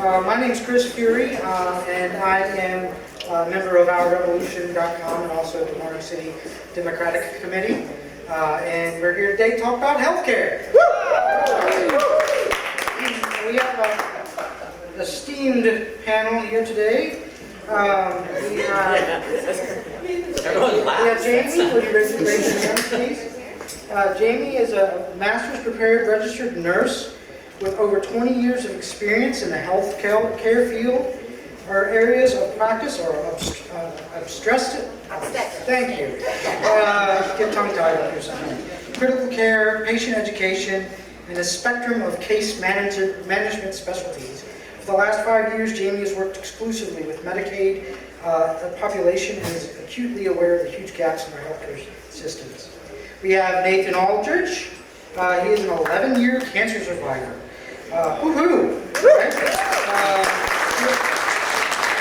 My name is Chris Fury, and I am a member of OurRevolution.com and also the Roanoke City Democratic Committee. And we're here today to talk about healthcare. We have an esteemed panel here today. We have Jamie. Would you raise your hand, please? Jamie is a master's prepared registered nurse with over 20 years of experience in the health care field. Her areas of practice are obstetrics. Thank you. Get tongue-tied up here somewhere. Critical care, patient education, and a spectrum of case management specialties. For the last 5 years, Jamie has worked exclusively with Medicaid population and is acutely aware of the huge gaps in our healthcare systems. We have Nathan Aldridge. He is an 11-year cancer survivor. Woohoo! Right?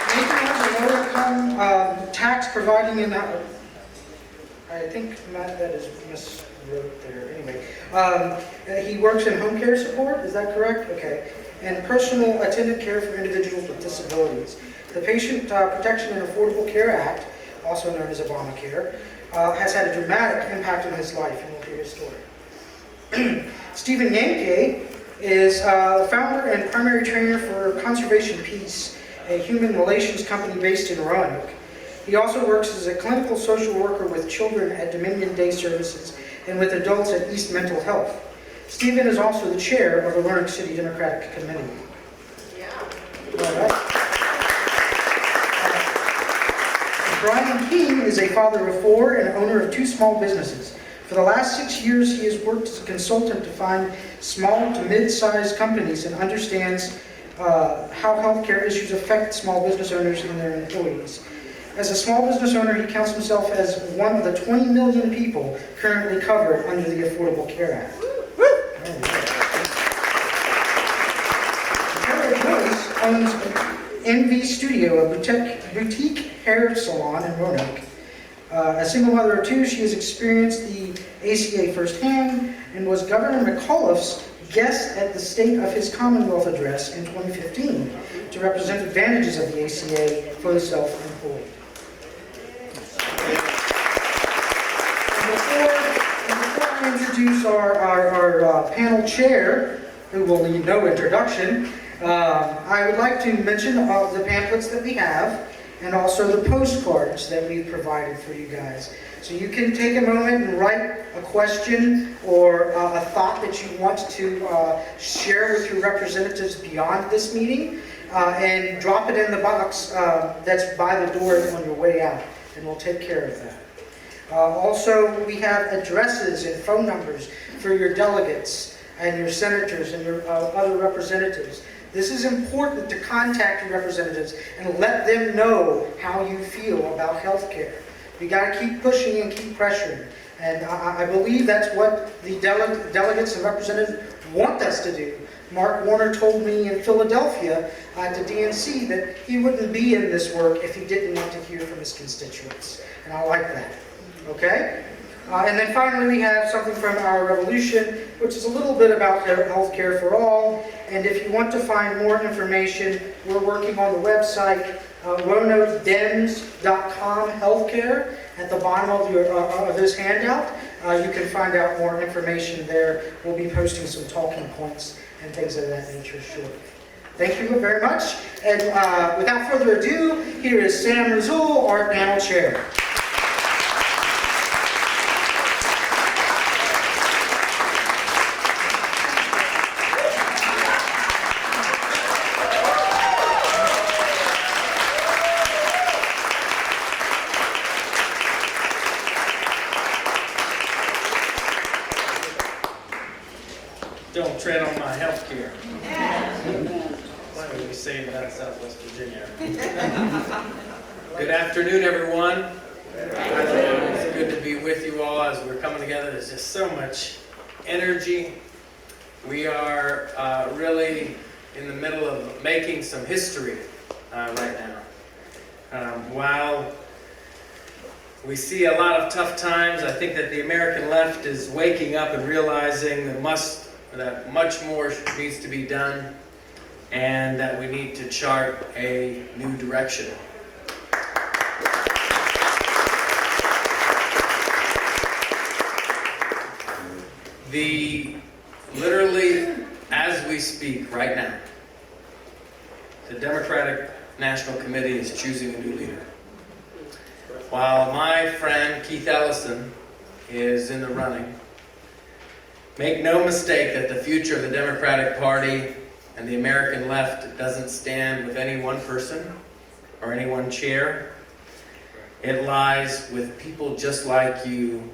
Nathan has a low-income tax providing in I think Matt, that is miswrote there. Anyway, he works in home care support. Is that correct? Okay. And personal attendant care for individuals with disabilities. The Patient Protection and Affordable Care Act, also known as Obamacare, has had a dramatic impact on his life, and we'll hear his story. Stephen Yankee is the founder and primary trainer for Conservation Peace, a human relations company based in Roanoke. He also works as a clinical social worker with children at Dominion Day Services and with adults at East Mental Health. Stephen is also the chair of the Roanoke City Democratic Committee. Yeah. All right. Brian King is a father of 4 and owner of 2 small businesses. For the last 6 years, he has worked as a consultant to find small to mid-sized companies and understands how healthcare issues affect small business owners and their employees. As a small business owner, he counts himself as one of the 20 million people currently covered under the Affordable Care Act. Carrie Joyce owns NV Studio, a boutique hair salon in Roanoke. A single mother of 2, she has experienced the ACA firsthand and was Governor McAuliffe's guest at the State of his Commonwealth address in 2015 to represent advantages of the ACA for the self-employed. Before I introduce our panel chair, who will need no introduction, I would like to mention the pamphlets that we have and also the postcards that we've provided for you guys. So you can take a moment and write a question or a thought that you want to share with your representatives beyond this meeting and drop it in the box that's by the door on your way out, and we'll take care of that. Also, we have addresses and phone numbers for your delegates and your senators and your other representatives. This is important to contact your representatives and let them know how you feel about health care. We got to keep pushing and keep pressuring. And I believe that's what the delegates and representatives want us to do. Mark Warner told me in Philadelphia at the DNC that he wouldn't be in this work if he didn't want to hear from his constituents. And I like that. Okay? And then finally we have something from Our Revolution, which is a little bit about health care for all. And if you want to find more information, we're working on the website RoanokeDems.com healthcare. At the bottom of this handout, you can find out more information there. We'll be posting some talking points and things of that nature shortly. Thank you very much. And without further ado, here is Sam Rasoul, our panel chair. Don't tread on my health care. Why would we say that in Southwest Virginia? Good afternoon, everyone. It's good to be with you all as we're coming together. There's just so much energy. We are really in the middle of making some history right now. While we see a lot of tough times, I think that the American left is waking up and realizing that much more needs to be done. and that we need to chart a new direction. Literally, as we speak right now, the Democratic National Committee is choosing a new leader. While my friend Keith Ellison is in the running, make no mistake that the future of the Democratic Party and the American left doesn't stand with any one person or any one chair. It lies with people just like you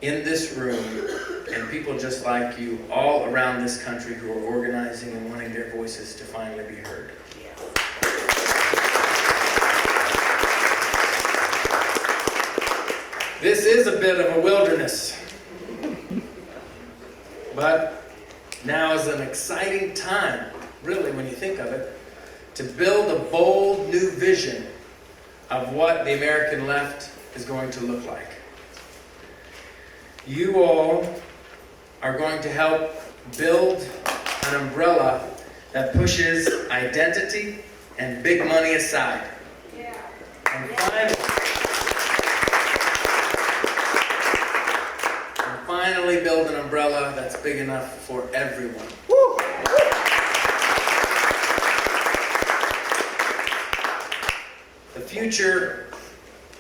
in this room and people just like you all around this country who are organizing and wanting their voices to finally be heard. This is a bit of a wilderness, but now is an exciting time, really, when you think of it, to build a bold new vision of what the American left is going to look like. You all are going to help build an umbrella that pushes identity and big money aside. And finally build an umbrella that's big enough for everyone. The future,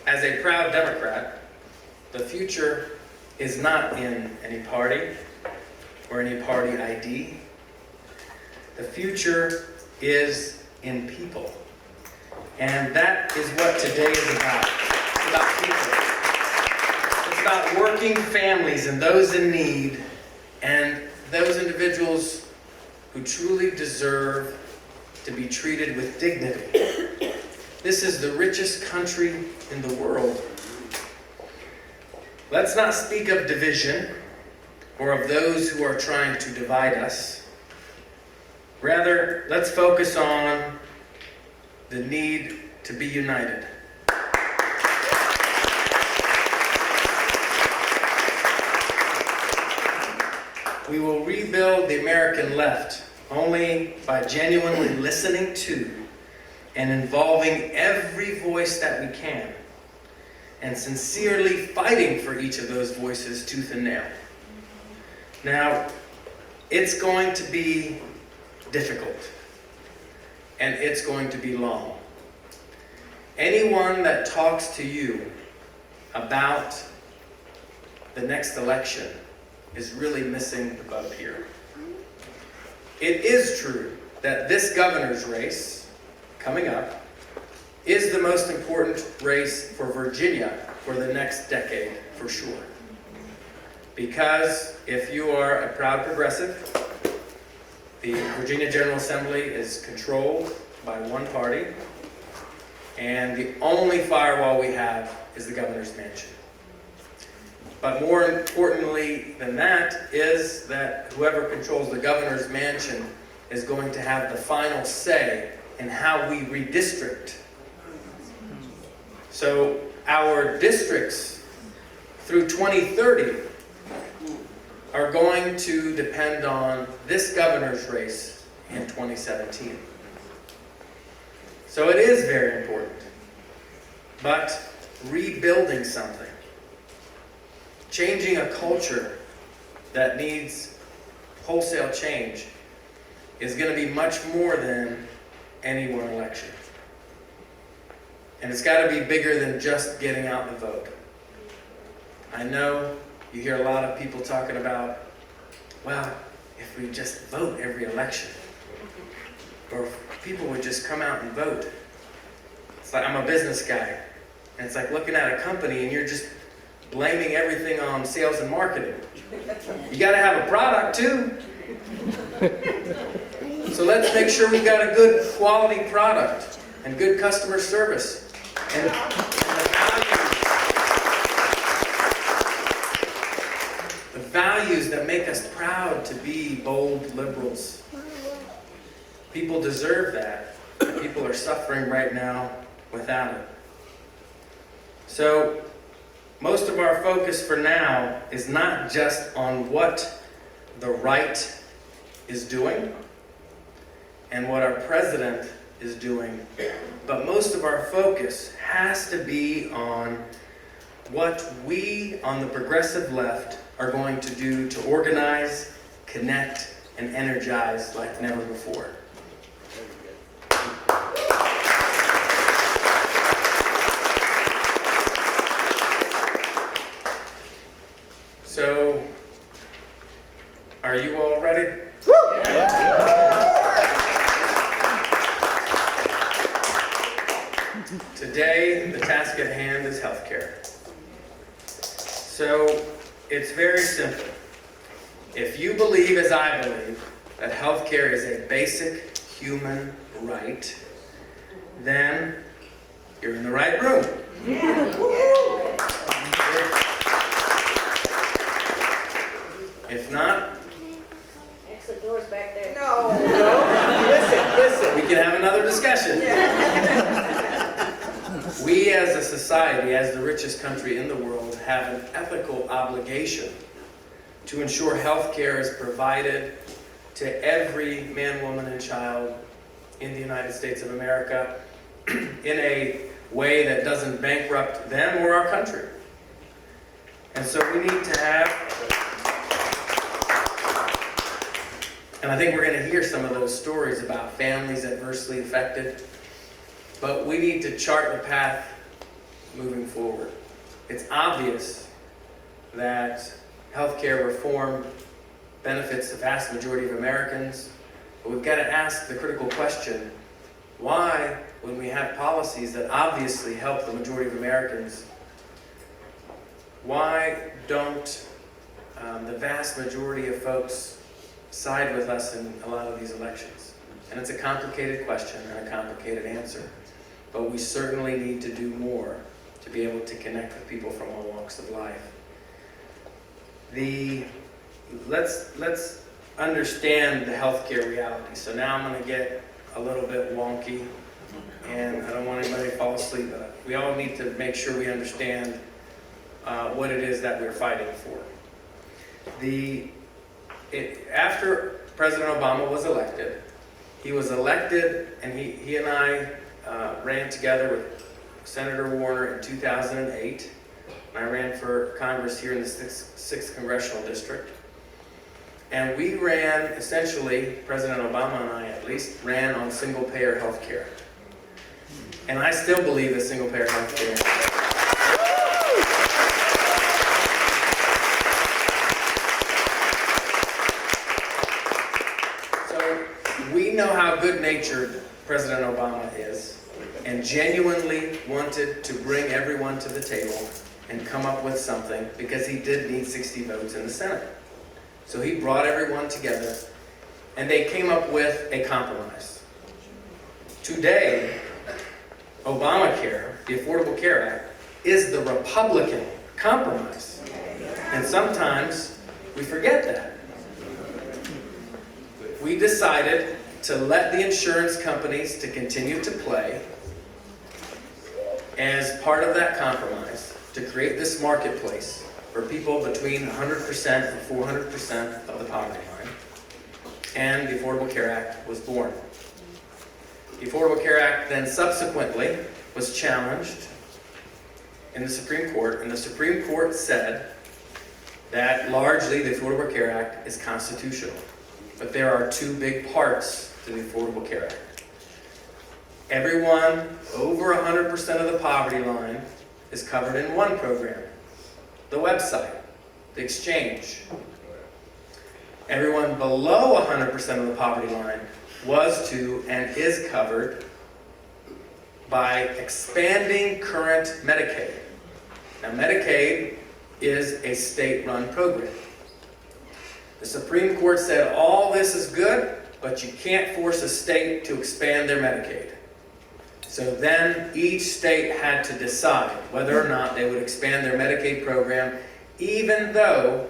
as a proud Democrat, the future is not in any party or any party ID. The future is in people. And that is what today is about. It's about people. It's about working families and those in need and those individuals who truly deserve to be treated with dignity. This is the richest country in the world. Let's not speak of division or of those who are trying to divide us. Rather, let's focus on the need to be united. We will rebuild the American left only by genuinely listening to and involving every voice that we can, and sincerely fighting for each of those voices tooth and nail. Now, it's going to be difficult, and it's going to be long. Anyone that talks to you about the next election is really missing the boat here. It is true that this governor's race coming up is the most important race for Virginia for the next decade, for sure. Because if you are a proud progressive, the Virginia General Assembly is controlled by one party, and the only firewall we have is the governor's mansion. But more importantly than that is that whoever controls the governor's mansion is going to have the final say in how we redistrict. So our districts through 2030 are going to depend on this governor's race in 2017. So it is very important. But rebuilding something, changing a culture that needs wholesale change is going to be much more than any one election. And it's got to be bigger than just getting out the vote. I know you hear a lot of people talking about, well, if we just vote every election, or if people would just come out and vote. It's like, I'm a business guy, and it's like looking at a company and you're just blaming everything on sales and marketing. You got to have a product too. So let's make sure we've got a good quality product and good customer service. And the values that make us proud to be bold liberals. People deserve that. And people are suffering right now without it. So most of our focus for now is not just on what the right is doing. and what our president is doing, but most of our focus has to be on what we on the progressive left are going to do to organize, connect, and energize like never before. So, are you all ready? Today, the task at hand is healthcare. So, it's very simple. If you believe, as I believe, that healthcare is a basic human right, then you're in the right room. If not, Exit doors back there. no. Listen. We can have another discussion. We as a society, as the richest country in the world, have an ethical obligation to ensure health care is provided to every man, woman, and child in the United States of America in a way that doesn't bankrupt them or our country. And so we need to have, and I think we're going to hear some of those stories about families adversely affected, but we need to chart the path moving forward. It's obvious that healthcare reform benefits the vast majority of Americans, but we've got to ask the critical question, why, when we have policies that obviously help the majority of Americans, why don't the vast majority of folks side with us in a lot of these elections? And it's a complicated question and a complicated answer, but we certainly need to do more to be able to connect with people from all walks of life. Let's understand the healthcare reality. So now I'm going to get a little bit wonky, and I don't want anybody to fall asleep, but we all need to make sure we understand what it is that we're fighting for. After President Obama was elected, and he and I ran together with Senator Warner in 2008. I ran for Congress here in the 6th Congressional District. And we ran, essentially, President Obama and I at least, ran on single-payer health care. And I still believe that single-payer health care. So we know how good-natured President Obama is, and genuinely wanted to bring everyone to the table and come up with something, because he did need 60 votes in the Senate. So he brought everyone together, and they came up with a compromise. Today, Obamacare, the Affordable Care Act, is the Republican compromise. And sometimes we forget that. We decided to let the insurance companies to continue to play as part of that compromise, to create this marketplace for people between 100% and 400% of the poverty line. And the Affordable Care Act was born. The Affordable Care Act then subsequently was challenged in the Supreme Court, and the Supreme Court said that largely the Affordable Care Act is constitutional. But there are two big parts to the Affordable Care Act. Everyone over 100% of the poverty line is covered in one program, the website, the exchange. Everyone below 100% of the poverty line was to and is covered by expanding current Medicaid. Now, Medicaid is a state-run program. The Supreme Court said all this is good, but you can't force a state to expand their Medicaid. So then each state had to decide whether or not they would expand their Medicaid program, even though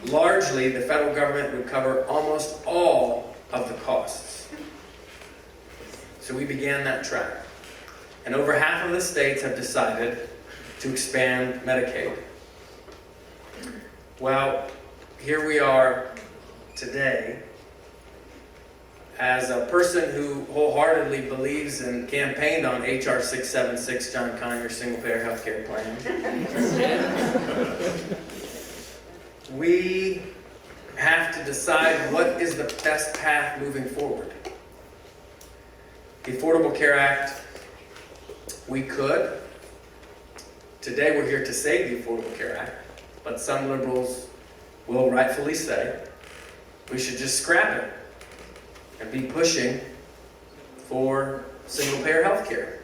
largely the federal government would cover almost all of the costs. So we began that track. And over half of the states have decided to expand Medicaid. Well, here we are today, as a person who wholeheartedly believes and campaigned on HR 676, John Conyers single-payer health care plan, we have to decide what is the best path moving forward. The Affordable Care Act, we could. Today we're here to save the Affordable Care Act, but some liberals will rightfully say we should just scrap it and be pushing for single-payer health care.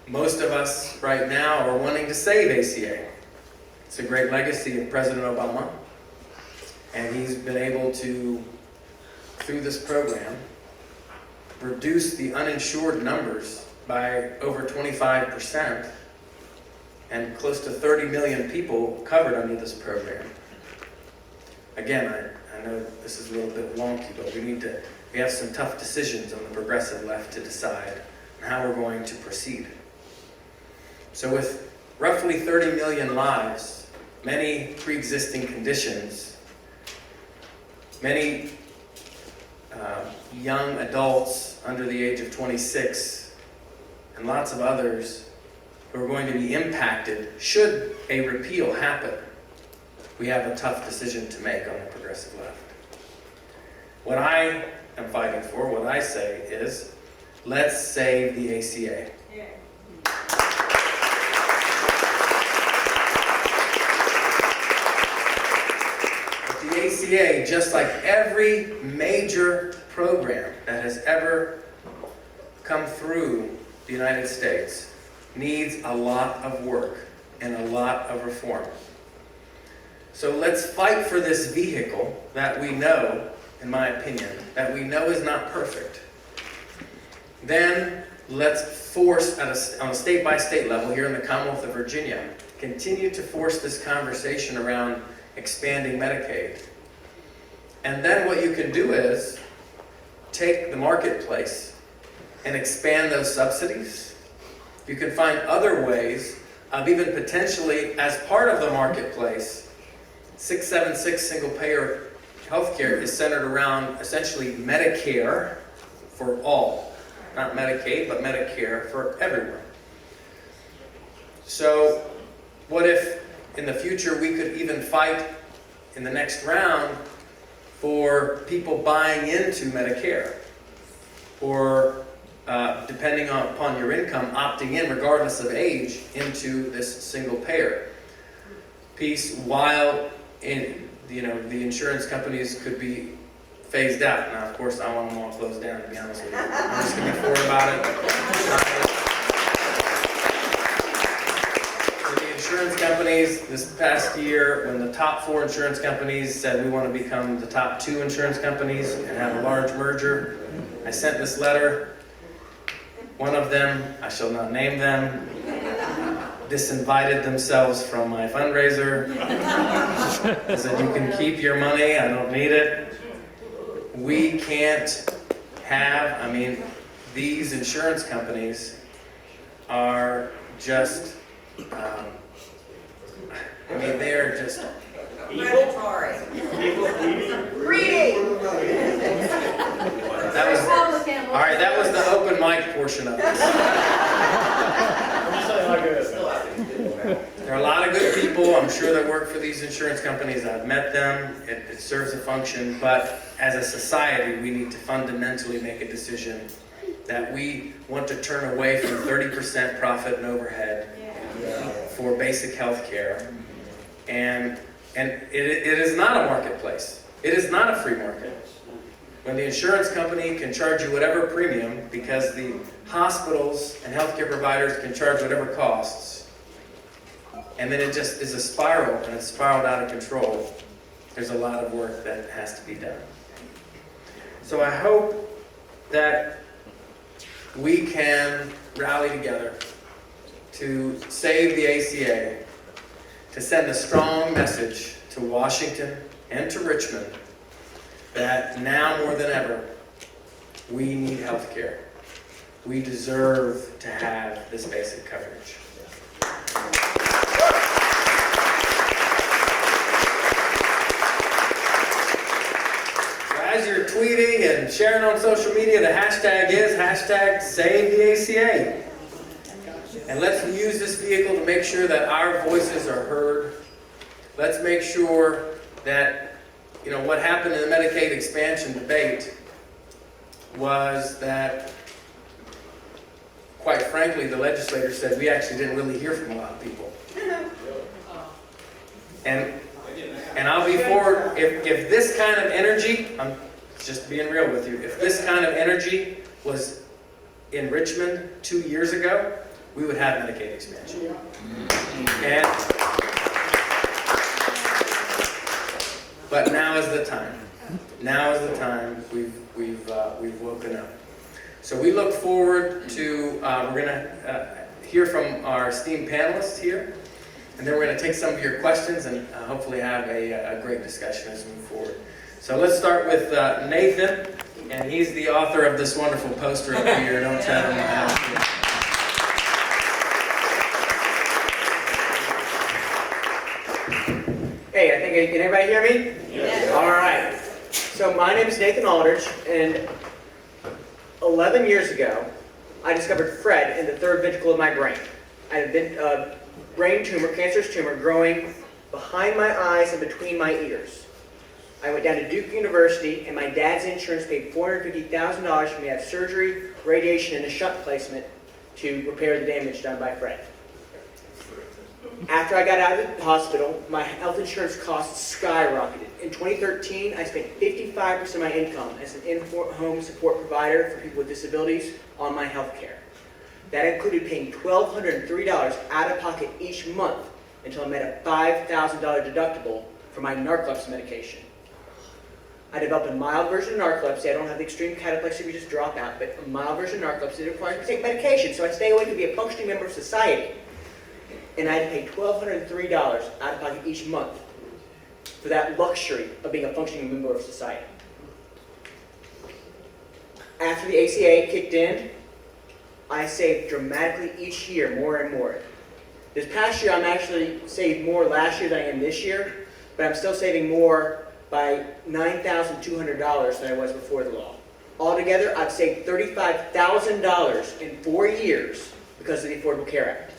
Most of us right now are wanting to save ACA. It's a great legacy of President Obama, and he's been able to, through this program, reduce the uninsured numbers by over 25% and close to 30 million people covered under this program. Again, I know this is a little bit wonky, but we have some tough decisions on the progressive left to decide on how we're going to proceed. So with roughly 30 million lives, many pre-existing conditions, many young adults under the age of 26, and lots of others who are going to be impacted should a repeal happen, we have a tough decision to make on the progressive left. What I am fighting for, what I say is, let's save the ACA. But the ACA, just like every major program that has ever come through the United States, needs a lot of work and a lot of reform. So let's fight for this vehicle that we know, in my opinion, that we know is not perfect. Then let's force, on a state-by-state level here in the Commonwealth of Virginia, continue to force this conversation around expanding Medicaid. And then what you can do is take the marketplace and expand those subsidies. You can find other ways of even potentially, as part of the marketplace, 676 single-payer healthcare is centered around essentially Medicare for all. Not Medicaid, but Medicare for everyone. So what if in the future we could even fight in the next round for people buying into Medicare, or depending upon your income, opting in regardless of age into this single payer piece, while the insurance companies could be phased out. Now, of course, I want them all closed down, to be honest with you. I'm just going to be forward about it. For the insurance companies, this past year, when the top 4 insurance companies said we want to become the top 2 insurance companies and have a large merger, I sent this letter. One of them, I shall not name them, disinvited themselves from my fundraiser. I said, you can keep your money, I don't need it. We can't have, these insurance companies are just, they're just Predatory. Greedy. That was the open mic portion of it. There are a lot of good people, I'm sure, that work for these insurance companies. I've met them. It serves a function, but as a society, we need to fundamentally make a decision that we want to turn away from 30% profit and overhead for basic health care. And it is not a marketplace. It is not a free market. When the insurance company can charge you whatever premium because the hospitals and healthcare providers can charge whatever costs, and then it just is a spiral, and it's spiraled out of control, there's a lot of work that has to be done. So I hope that we can rally together to save the ACA, to send a strong message to Washington and to Richmond that now more than ever, we need health care. We deserve to have this basic coverage. So as you're tweeting and sharing on social media. The hashtag is #SaveTheACA. And let's use this vehicle to make sure that our voices are heard. Let's make sure that, what happened in the Medicaid expansion debate was that, quite frankly, the legislators said we actually didn't really hear from a lot of people. And I'll be forward, if this kind of energy, I'm just being real with you, if this kind of energy was in Richmond 2 years ago, we would have Medicaid expansion. But now is the time. Now is the time. We've woken up. So we look forward to, we're going to hear from our esteemed panelists here, and then we're going to take some of your questions and hopefully have a great discussion as we move forward. So let's start with Nathan, and he's the author of this wonderful poster up here. Don't tell him how. Hey, I think, can everybody hear me? Yes. All right. So my name is Nathan Aldridge, and 11 years ago, I discovered Fred in the third ventricle of my brain. I had a brain tumor, cancerous tumor, growing behind my eyes and between my ears. I went down to Duke University, and my dad's insurance paid $450,000 for me to have surgery, radiation, and a shunt placement to repair the damage done by Fred. After I got out of the hospital, my health insurance costs skyrocketed. In 2013, I spent 55% of my income as an in-home support provider for people with disabilities on my health care. That included paying $1,203 out of pocket each month until I met a $5,000 deductible for my narcolepsy medication. I developed a mild version of narcolepsy. I don't have the extreme cataplexy we just drop out, but a mild version of narcolepsy that requires me to take medication, so I stay awake to be a functioning member of society. And I had to pay $1,203 out of pocket each month for that luxury of being a functioning member of society. After the ACA kicked in, I saved dramatically each year, more and more. This past year, I'm actually saved more last year than I am this year, but I'm still saving more by $9,200 than I was before the law. Altogether, I've saved $35,000 in 4 years because of the Affordable Care Act.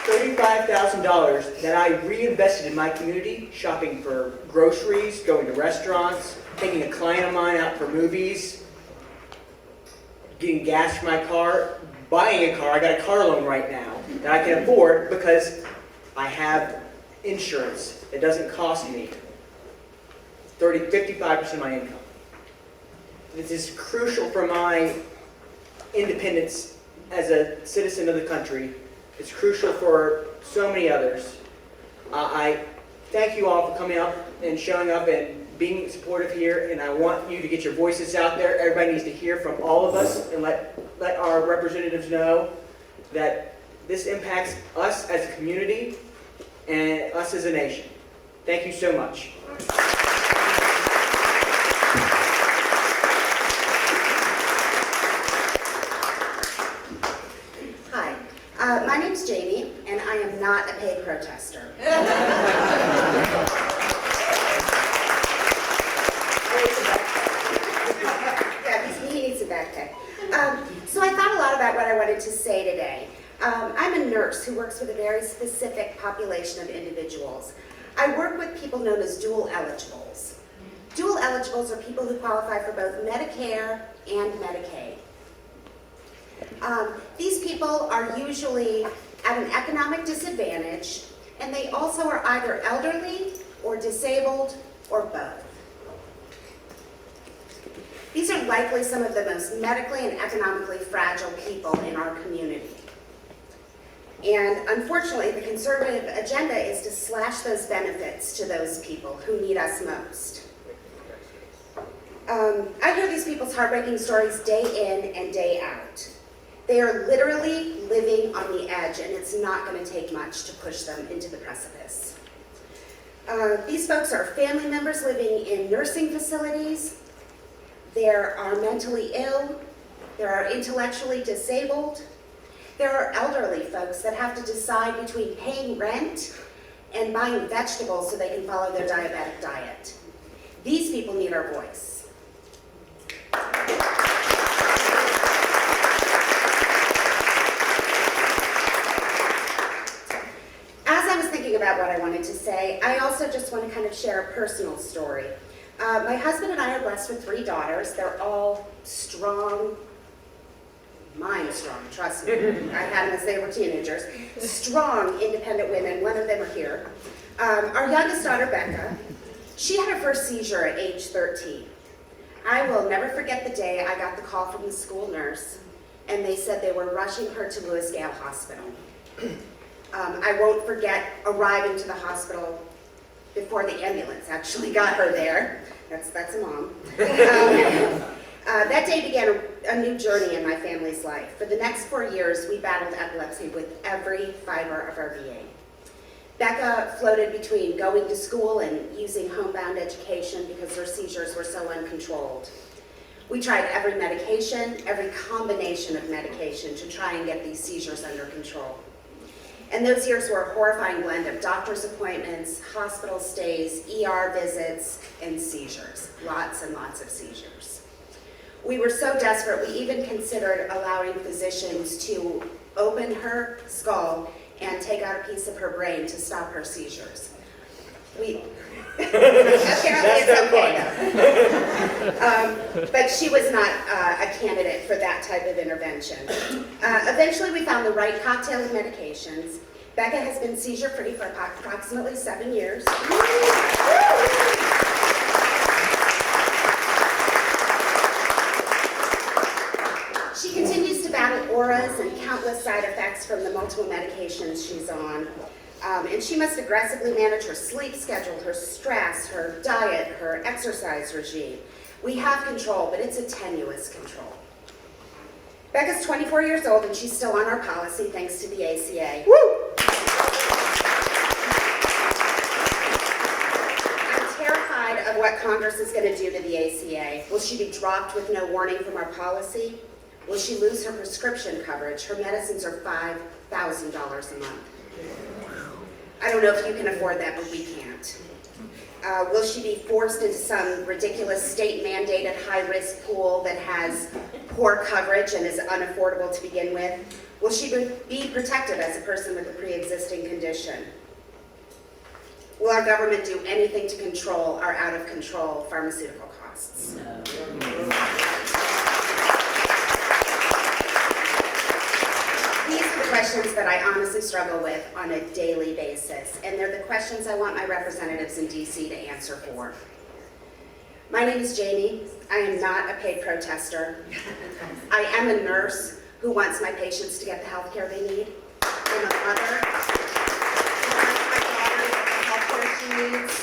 $35,000 that I reinvested in my community, shopping for groceries, going to restaurants, taking a client of mine out for movies, getting gas for my car, buying a car. I got a car loan right now that I can afford because I have insurance. It doesn't cost me 55% of my income. This is crucial for my independence as a citizen of the country. It's crucial for so many others. I thank you all for coming up and showing up and being supportive here, and I want you to get your voices out there. Everybody needs to hear from all of us and let our representatives know that this impacts us as a community and us as a nation. Thank you so much. My name's Jamie, and I am not a paid protester. Yeah, he needs a back pay. So I thought a lot about what I wanted to say today. I'm a nurse who works with a very specific population of individuals. I work with people known as dual eligibles. Dual eligibles are people who qualify for both Medicare and Medicaid. These people are usually at an economic disadvantage, and they also are either elderly or disabled or both. These are likely some of the most medically and economically fragile people in our community. And unfortunately, the conservative agenda is to slash those benefits to those people who need us most. I hear these people's heartbreaking stories day in and day out. They are literally living on the edge, and it's not going to take much to push them into the precipice. These folks are family members living in nursing facilities. There are mentally ill. There are intellectually disabled. There are elderly folks that have to decide between paying rent and buying vegetables so they can follow their diabetic diet. These people need our voice. As I was thinking about what I wanted to say, I also just want to kind of share a personal story. My husband and I are blessed with 3 daughters. They're all strong, mind strong, trust me. I had them as they were teenagers. Strong, independent women. One of them are here. Our youngest daughter, Becca, she had her first seizure at age 13. I will never forget the day I got the call from the school nurse, and they said they were rushing her to Lewis Gale Hospital. I won't forget arriving to the hospital before the ambulance actually got her there. That's a mom. That day began a new journey in my family's life. For the next 4 years, we battled epilepsy with every fiber of our being. Becca floated between going to school and using homebound education because her seizures were so uncontrolled. We tried every medication, every combination of medication to try and get these seizures under control. And those years were a horrifying blend of doctor's appointments, hospital stays, ER visits, and seizures. Lots and lots of seizures. We were so desperate, we even considered allowing physicians to open her skull and take out a piece of her brain to stop her seizures. Apparently it's okay. But she was not a candidate for that type of intervention. Eventually we found the right cocktail of medications. Becca has been seizure-free for approximately 7 years. She continues to battle auras and countless side effects from the multiple medications she's on. And she must aggressively manage her sleep schedule, her stress, her diet, her exercise regime. We have control, but it's a tenuous control. Becca's 24 years old and she's still on our policy thanks to the ACA. Woo! I'm terrified of what Congress is going to do to the ACA. Will she be dropped with no warning from our policy? Will she lose her prescription coverage? Her medicines are $5,000 a month. I don't know if you can afford that, but we can't. Will she be forced into some ridiculous state-mandated high-risk pool that has poor coverage and is unaffordable to begin with? Will she be protected as a person with a pre-existing condition? Will our government do anything to control our out-of-control pharmaceutical costs? These are the questions that I honestly struggle with on a daily basis, and they're the questions I want my representatives in DC to answer for. My name is Jamie. I am not a paid protester. I am a nurse who wants my patients to get the health care they need. I'm a mother who wants my daughter to get the health care she needs.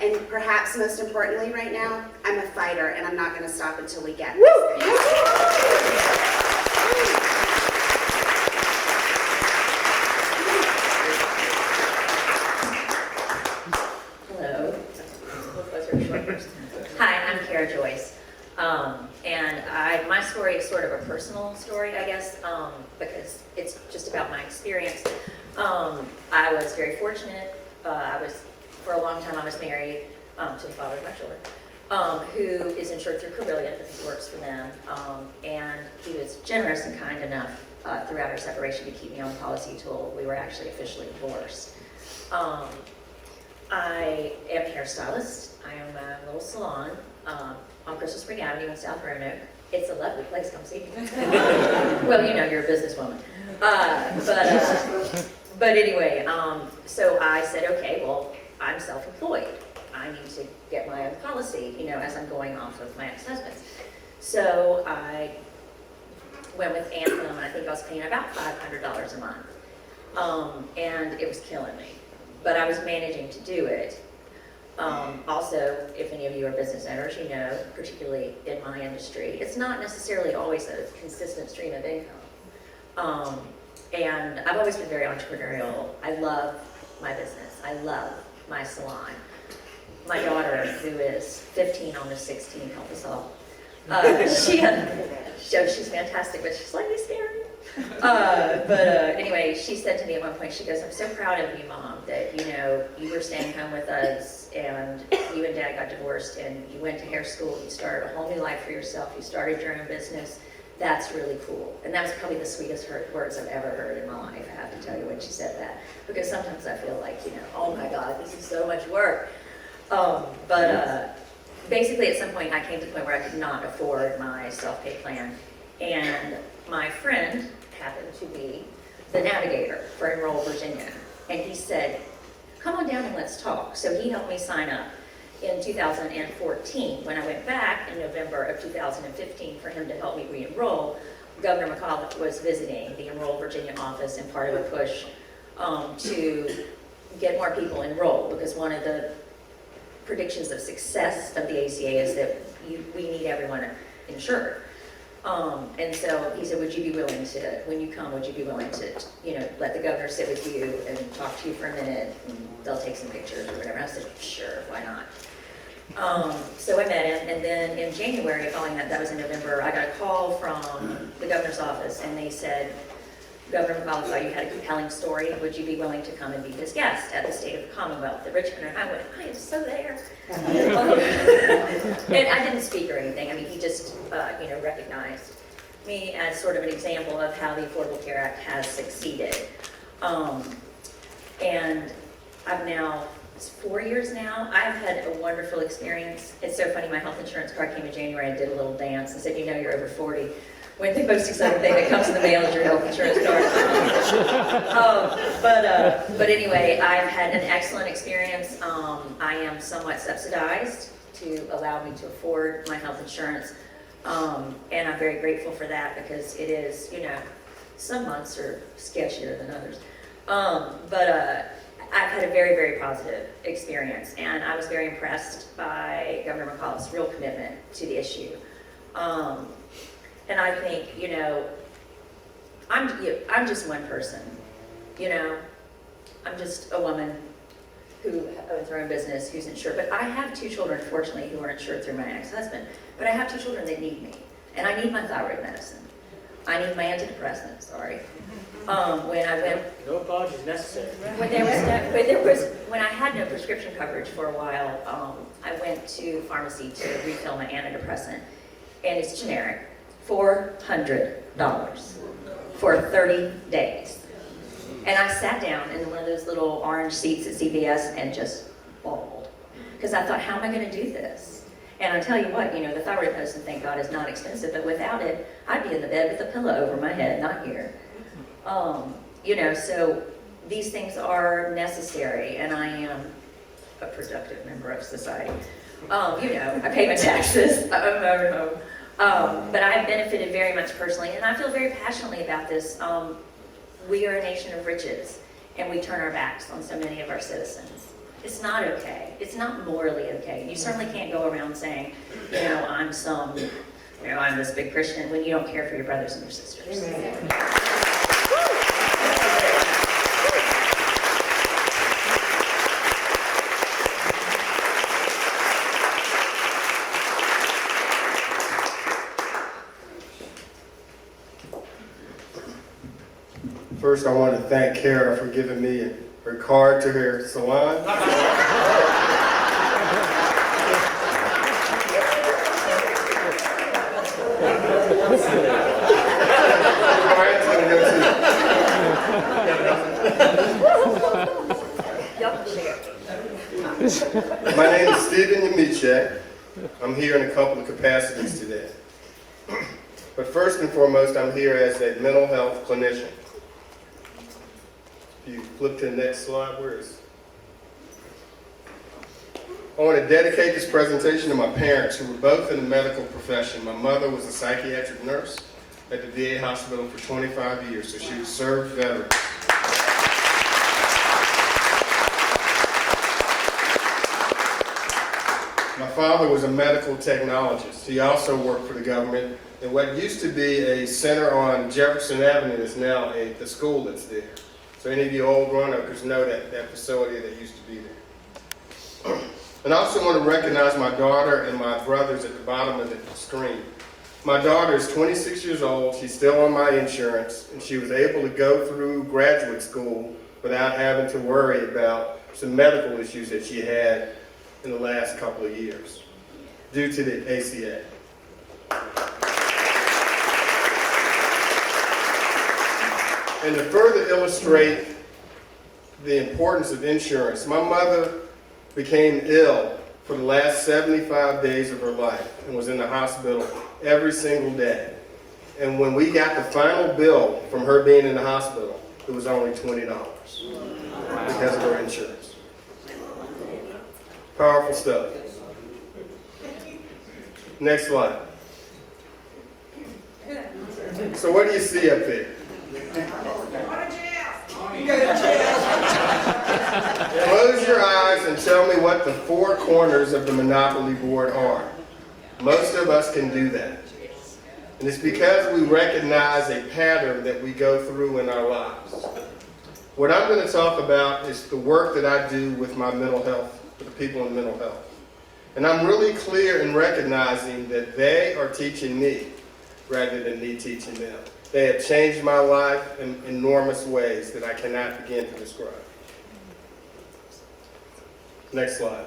And perhaps most importantly right now, I'm a fighter, and I'm not going to stop until we get this. Hi, I'm Kara Joyce, and my story is sort of a personal story, I guess, because it's just about my experience. I was very fortunate. For a long time, I was married to the father of my children, who is insured through Carillion because he works for them, and he was generous and kind enough throughout our separation to keep me on policy until we were actually officially divorced. I am a hairstylist. I own my little salon on Crystal Spring Avenue in South Roanoke. It's a lovely place, come see me. Well, you know, you're a businesswoman. But anyway, so I said, okay, well, I'm self-employed. I need to get my own policy, you know, as I'm going off of my ex-husband's. So I went with Anthem, and I think I was paying about $500 a month. And it was killing me. But I was managing to do it. Also, if any of you are business owners, you know, particularly in my industry, it's not necessarily always a consistent stream of income. And I've always been very entrepreneurial. I love my business. I love my salon. My daughter, who is 15, almost 16, help us all. She's fantastic, but she's slightly scary. Anyway, she said to me at one point, she goes, I'm so proud of you, Mom, that, you know, you were staying home with us and you and Dad got divorced and you went to hair school, you started a whole new life for yourself, you started your own business. That's really cool. And that was probably the sweetest words I've ever heard in my life, I have to tell you, when she said that. Because sometimes I feel like, you know, oh my God, this is so much work. Basically at some point I came to the point where I could not afford my self-pay plan. And my friend happened to be the navigator for Enroll, Virginia. And he said, come on down and let's talk. So he helped me sign up in 2014. When I went back in November of 2015 for him to help me re-enroll, Governor McAuliffe was visiting the Enroll Virginia office and part of a push to get more people enrolled, because one of the predictions of success of the ACA is that we need everyone insured. And so he said, would you be willing to, when you come, would you be willing to, you know, let the governor sit with you and talk to you for a minute, and they'll take some pictures or whatever. I said, sure, why not? So I met him, and then in January, following that was in November, I got a call from the governor's office, and they said, Governor McAuliffe thought you had a compelling story. Would you be willing to come and be his guest at the State of the Commonwealth at Richmond? And I went, I am so there. And I didn't speak or anything. I mean, he just, you know, recognized me as sort of an example of how the Affordable Care Act has succeeded. And I've now, it's 4 years now. I've had a wonderful experience. It's so funny, my health insurance card came in January. I did a little dance and said, you know, you're over 40. When the most exciting thing that comes in the mail is your health insurance card. But anyway, I've had an excellent experience. I am somewhat subsidized to allow me to afford my health insurance. And I'm very grateful for that, because it is, you know, some months are sketchier than others. I've had a very, very positive experience, and I was very impressed by Governor McAuliffe's real commitment to the issue. And I think, you know, I'm just one person, you know. I'm just a woman who owns her own business, who's insured. But I have 2 children, fortunately, who are insured through my ex-husband. But I have 2 children that need me. And I need my thyroid medicine. I need my antidepressants, sorry. When I went... No apologies necessary. When I had no prescription coverage for a while, I went to pharmacy to refill my antidepressant. And it's generic. $400 for 30 days. And I sat down in one of those little orange seats at CVS and just bawled. Because I thought, how am I going to do this? And I tell you what, you know, the thyroid medicine, thank God, is not expensive, but without it, I'd be in the bed with a pillow over my head, not here. You know, so these things are necessary, and I am a productive member of society. You know, I pay my taxes, I own my own home. But I have benefited very much personally, and I feel very passionately about this. We are a nation of riches, and we turn our backs on so many of our citizens. It's not okay. It's not morally okay. You certainly can't go around saying, you know, I'm this big Christian, when you don't care for your brothers and your sisters. Amen. First, I want to thank Kara for giving me her card to her salon. Brian's gonna go too. My name is Stephen Yamiche. I'm here in a couple of capacities today. But first and foremost, I'm here as a mental health clinician. If you flip to the next slide, where is it? I want to dedicate this presentation to my parents, who were both in the medical profession. My mother was a psychiatric nurse at the VA hospital for 25 years, so she was served veterans. My father was a medical technologist. He also worked for the government, and what used to be a center on Jefferson Avenue is now the school that's there. So any of you old Roanokers know that facility that used to be there. And I also want to recognize my daughter and my brothers at the bottom of the screen. My daughter is 26 years old, she's still on my insurance, and she was able to go through graduate school without having to worry about some medical issues that she had in the last couple of years due to the ACA. And to further illustrate the importance of insurance, my mother became ill for the last 75 days of her life and was in the hospital every single day. And when we got the final bill from her being in the hospital, it was only $20 because of her insurance. Powerful stuff. Next slide. So what do you see up there? Close your eyes and tell me what the four corners of the Monopoly board are. Most of us can do that. And it's because we recognize a pattern that we go through in our lives. What I'm going to talk about is the work that I do with my mental health, with the people in mental health. And I'm really clear in recognizing that they are teaching me rather than me teaching them. They have changed my life in enormous ways that I cannot begin to describe. Next slide.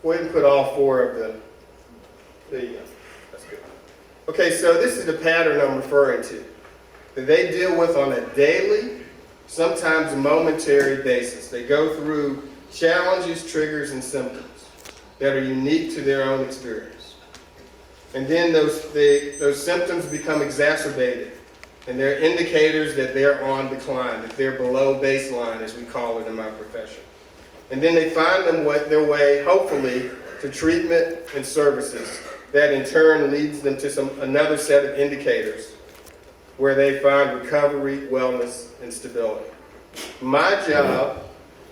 Go ahead and put all four of them. There you go. That's good. Okay, so this is the pattern I'm referring to, that they deal with on a daily, sometimes momentary basis. They go through challenges, triggers, and symptoms that are unique to their own experience. And then those symptoms become exacerbated, and they're indicators that they're on decline, that they're below baseline, as we call it in my profession. And then they find their way, hopefully, to treatment and services that in turn leads them to another set of indicators where they find recovery, wellness, and stability. My job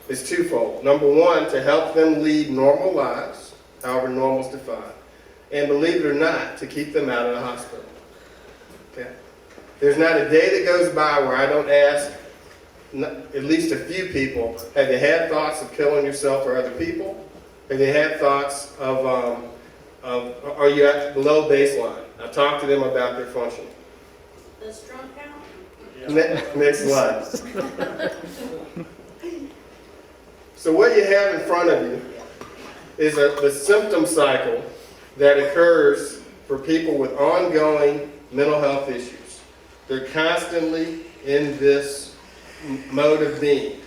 is twofold. Number one, to help them lead normal lives, however normal is defined. And believe it or not, to keep them out of the hospital. Okay? There's not a day that goes by where I don't ask at least a few people, have you had thoughts of killing yourself or other people? Have you had thoughts of are you at below baseline? I talk to them about their function. Does drunk count? Next slide. So what you have in front of you is the symptom cycle that occurs for people with ongoing mental health issues. They're constantly in this mode of being,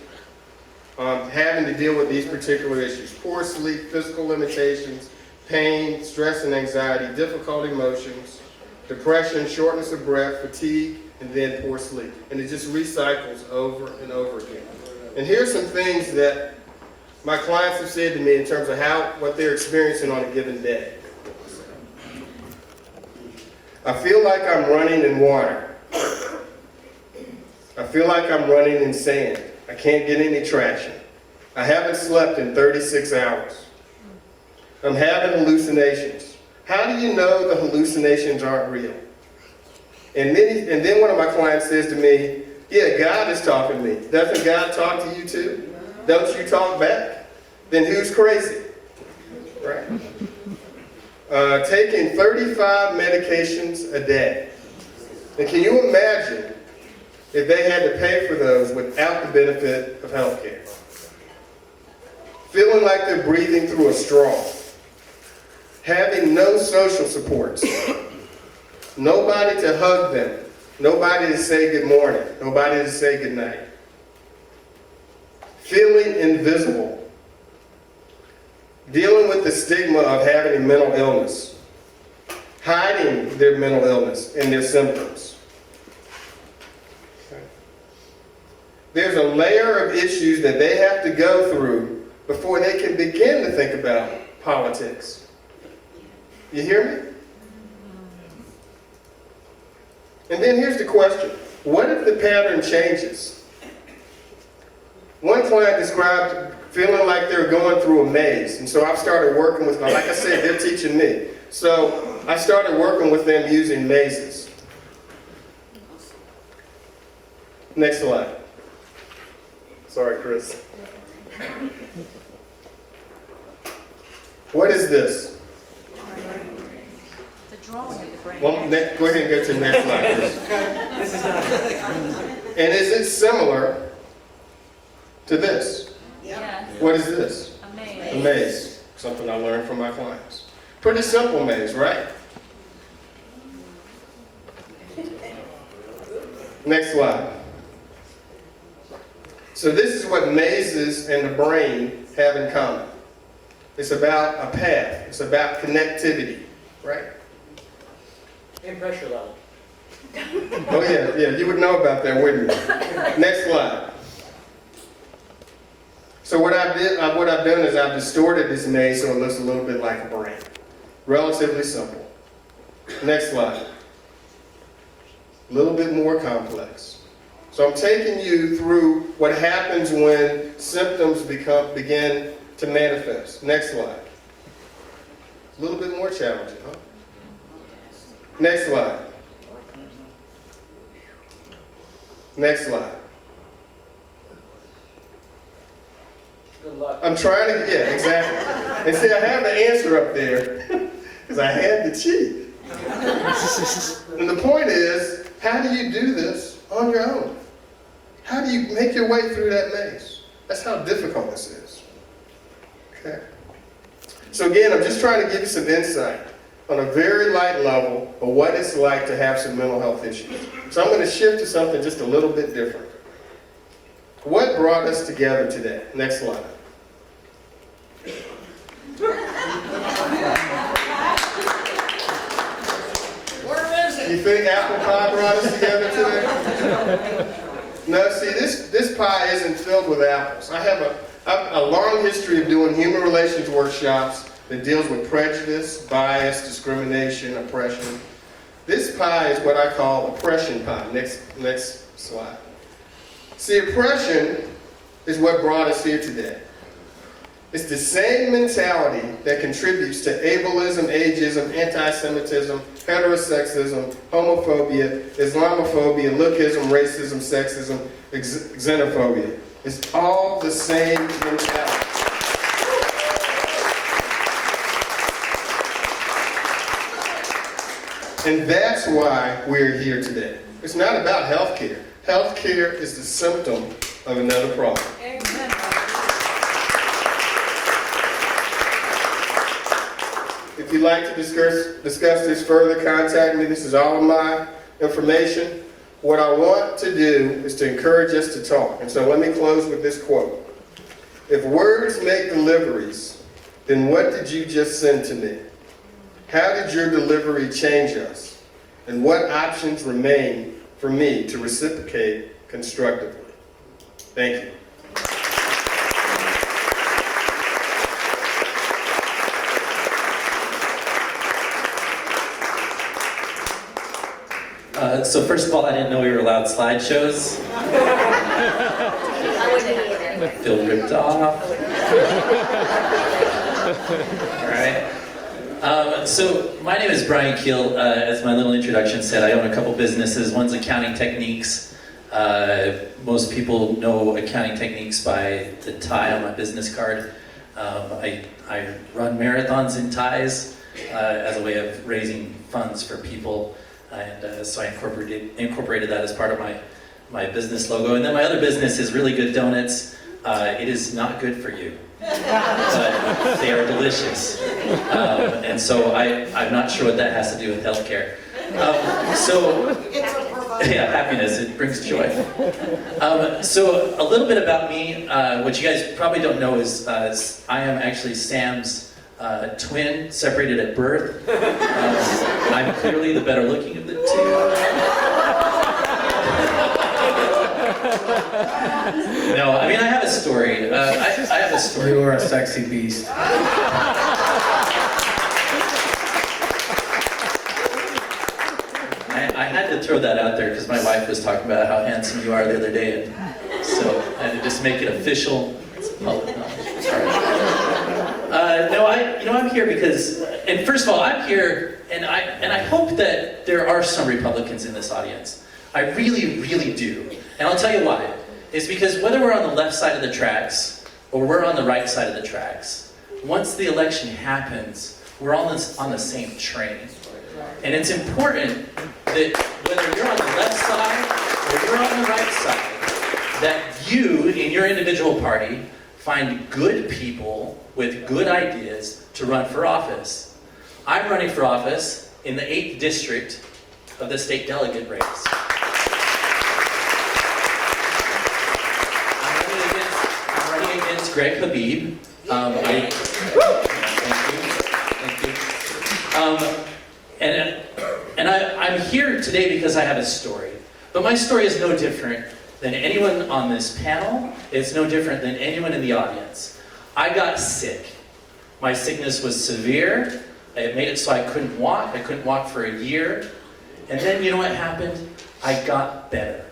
having to deal with these particular issues: poor sleep, physical limitations, pain, stress and anxiety, difficult emotions, depression, shortness of breath, fatigue, and then poor sleep. And it just recycles over and over again. And here's some things that my clients have said to me in terms of what they're experiencing on a given day. I feel like I'm running in water. I feel like I'm running in sand. I can't get any traction. I haven't slept in 36 hours. I'm having hallucinations. How do you know the hallucinations aren't real? And then one of my clients says to me, yeah, God is talking to me. Doesn't God talk to you too? Don't you talk back? Then who's crazy? Right? Taking 35 medications a day. And can you imagine if they had to pay for those without the benefit of health care? Feeling like they're breathing through a straw. Having no social supports. Nobody to hug them. Nobody to say good morning. Nobody to say good night. Feeling invisible. Dealing with the stigma of having a mental illness. Hiding their mental illness and their symptoms. There's a layer of issues that they have to go through before they can begin to think about politics. You hear me? And then here's the question. What if the pattern changes? One client described feeling like they're going through a maze. And so I've started working with them. Like I said, they're teaching me. So I started working with them using mazes. Next slide. Sorry, Chris. What is this? The drawing of the brain. Well, go ahead and go to the next slide, please. This is not. And is it similar to this? Yes. What is this? A maze. A maze. Something I learned from my clients. Pretty simple maze, right? Next slide. So this is what mazes and the brain have in common. It's about a path. It's about connectivity, right? And pressure level. Oh yeah, you would know about that, wouldn't you? Next slide. So what I've done is I've distorted this maze so it looks a little bit like a brain. Relatively simple. Next slide. A little bit more complex. So I'm taking you through what happens when symptoms begin to manifest. Next slide. A little bit more challenging, huh? Next slide. Next slide. Good luck. I'm trying to, yeah, exactly. And see, I have the answer up there because I had to cheat. And the point is, how do you do this on your own? How do you make your way through that maze? That's how difficult this is. Okay. So again, I'm just trying to give you some insight on a very light level of what it's like to have some mental health issues. So I'm going to shift to something just a little bit different. What brought us together today? Next slide. You think apple pie brought us together today? No, see, this pie isn't filled with apples. I have a long history of doing human relations workshops that deals with prejudice, bias, discrimination, oppression. This pie is what I call oppression pie. Next slide. See, oppression is what brought us here today. It's the same mentality that contributes to ableism, ageism, anti-Semitism, heterosexism, homophobia, Islamophobia, lookism, racism, sexism, xenophobia. It's all the same mentality. And that's why we're here today. It's not about healthcare. Healthcare is the symptom of another problem. Amen. If you'd like to discuss this further, contact me. This is all of my information. What I want to do is to encourage us to talk. And so let me close with this quote. If words make deliveries, then what did you just send to me? How did your delivery change us? And what options remain for me to reciprocate constructively? Thank you. So first of all, I didn't know we were allowed slideshows. I wouldn't either. I feel ripped off. All right. So my name is Brian Keel. As my little introduction said, I own a couple businesses. One's Accounting Techniques. Most people know Accounting Techniques by the tie on my business card. I run marathons in ties as a way of raising funds for people. And so I incorporated that as part of my business logo. And then my other business is Really Good Donuts. It is not good for you, but they are delicious. And so I'm not sure what that has to do with healthcare. Yeah, happiness, it brings joy. So a little bit about me. What you guys probably don't know is I am actually Sam's twin, separated at birth. I'm clearly the better looking of the two. No, I mean, I have a story. I have a story. You are a sexy beast. I had to throw that out there because my wife was talking about how handsome you are the other day, and so I had to just make it official. It's public knowledge. Sorry. No, I'm here because, and first of all, I'm here, and I hope that there are some Republicans in this audience. I really, really do, and I'll tell you why. It's because whether we're on the left side of the tracks or we're on the right side of the tracks, once the election happens, we're all on the same train. And it's important that whether you're on the left side or you're on the right side, that you, in your individual party, find good people with good ideas to run for office. I'm running for office in the 8th district of the state delegate race. I'm running against Greg Habib. Thank you. I'm here today because I have a story. But my story is no different than anyone on this panel. It's no different than anyone in the audience. I got sick. My sickness was severe. It made it so I couldn't walk. I couldn't walk for a year. And then you know what happened? I got better.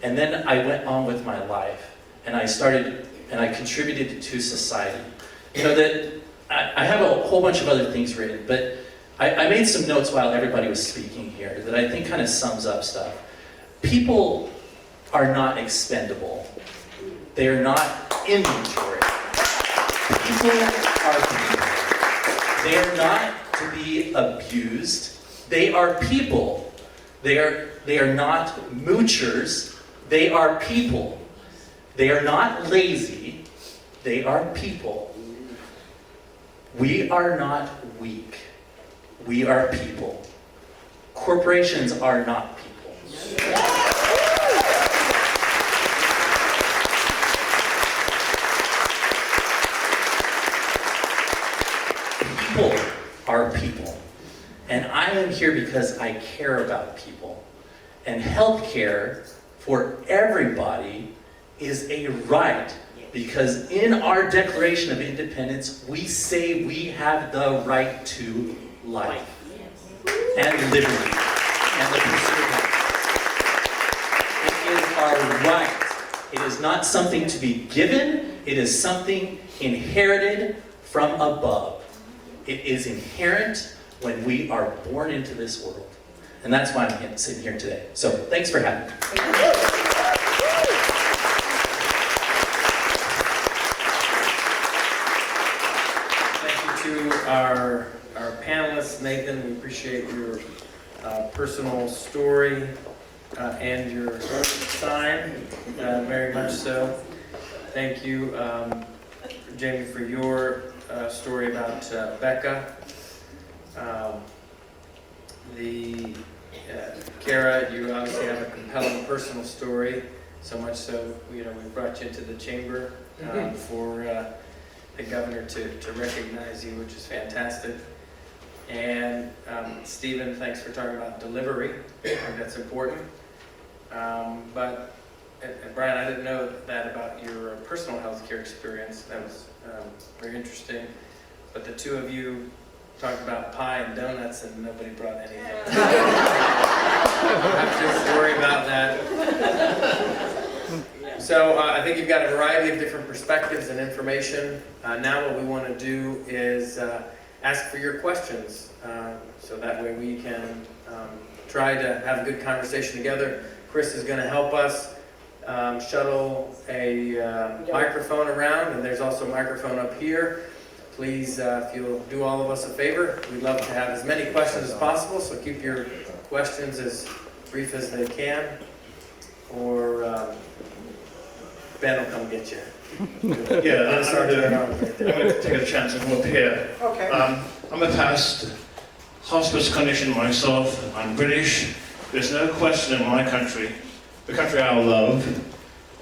And then I went on with my life. And I contributed to society. You know, that I have a whole bunch of other things written, but I made some notes while everybody was speaking here that I think kind of sums up stuff. People are not expendable. They are not inventory. People are people. They are not to be abused. They are people. They are not moochers. They are people. They are not lazy. They are people. We are not weak. We are people. Corporations are not people. People are people. And I am here because I care about people. And healthcare for everybody is a right, because in our Declaration of Independence, we say we have the right to life and liberty and the pursuit of happiness. It is our right. It is not something to be given. It is something inherited from above. It is inherent when we are born into this world. And that's why I'm sitting here today. So thanks for having me. Thank you to our panelists. Nathan, we appreciate your personal story and your sign, very much so. Thank you, Jamie, for your story about Becca. Kara, you obviously have a compelling personal story, so much so, we brought you into the chamber for the governor to recognize you, which is fantastic. And Stephen, thanks for talking about delivery. I think that's important. And Brian, I didn't know that about your personal health care experience. That was very interesting. But the two of you talked about pie and donuts and nobody brought anything. I have to worry about that. So I think you've got a variety of different perspectives and information. Now what we want to do is ask for your questions, so that way we can try to have a good conversation together. Chris is going to help us shuttle a microphone around, and there's also a microphone up here. Please, if you'll do all of us a favor, we'd love to have as many questions as possible, so keep your questions as brief as they can, or Ben will come get you. Yeah, I'm going to take a chance and come up here. Okay. I'm a past hospice clinician myself. I'm British. There's no question in my country, the country I love,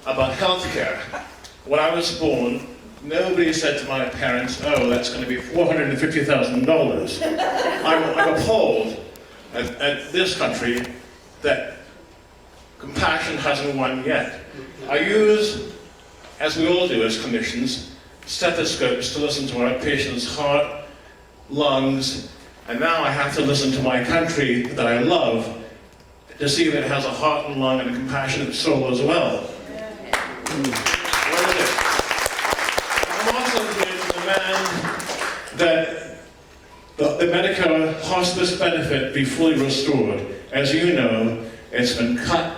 about healthcare. When I was born, nobody said to my parents, "Oh, that's going to be $450,000. I'm appalled at this country that compassion hasn't won yet. I use, as we all do as clinicians, stethoscopes to listen to our patient's heart, lungs, and now I have to listen to my country that I love to see if it has a heart and lung and a compassionate soul as well." I'm also here to demand that the Medicare hospice benefit be fully restored. As you know, it's been cut.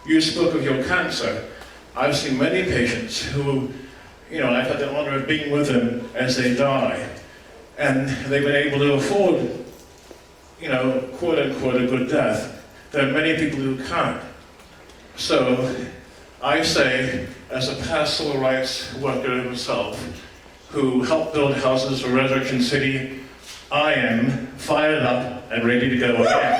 You spoke of your cancer. I've seen many patients who you know, I've had the honor of being with them as they die. And they've been able to afford, you know, quote unquote, a good death. There are many people who can't. So I say, as a past civil rights worker himself, who helped build houses for Resurrection City, I am fired up and ready to go again.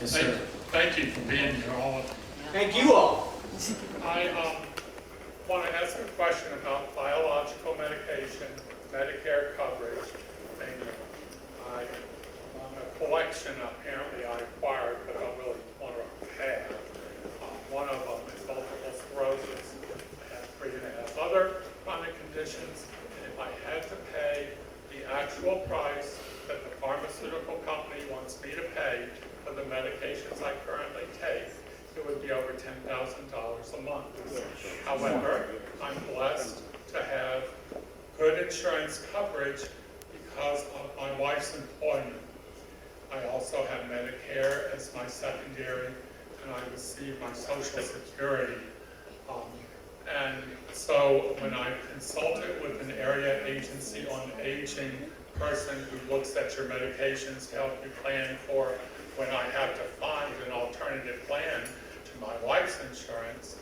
Yes, sir. Thank you for being here, all of you. Thank you all. I want to ask a question about biological medication, Medicare coverage. And on a collection apparently I acquired, but I don't really want to have. One of them is multiple sclerosis. I have 3.5 other chronic conditions. And if I had to pay the actual price that the pharmaceutical company wants me to pay for the medications I currently take, it would be over $10,000 a month. However, I'm blessed to have good insurance coverage because of my wife's employment. I also have Medicare as my secondary, and I receive my Social Security. And so when I consulted with an area agency on aging person who looks at your medications to help you plan for when I have to find an alternative plan to my wife's insurance,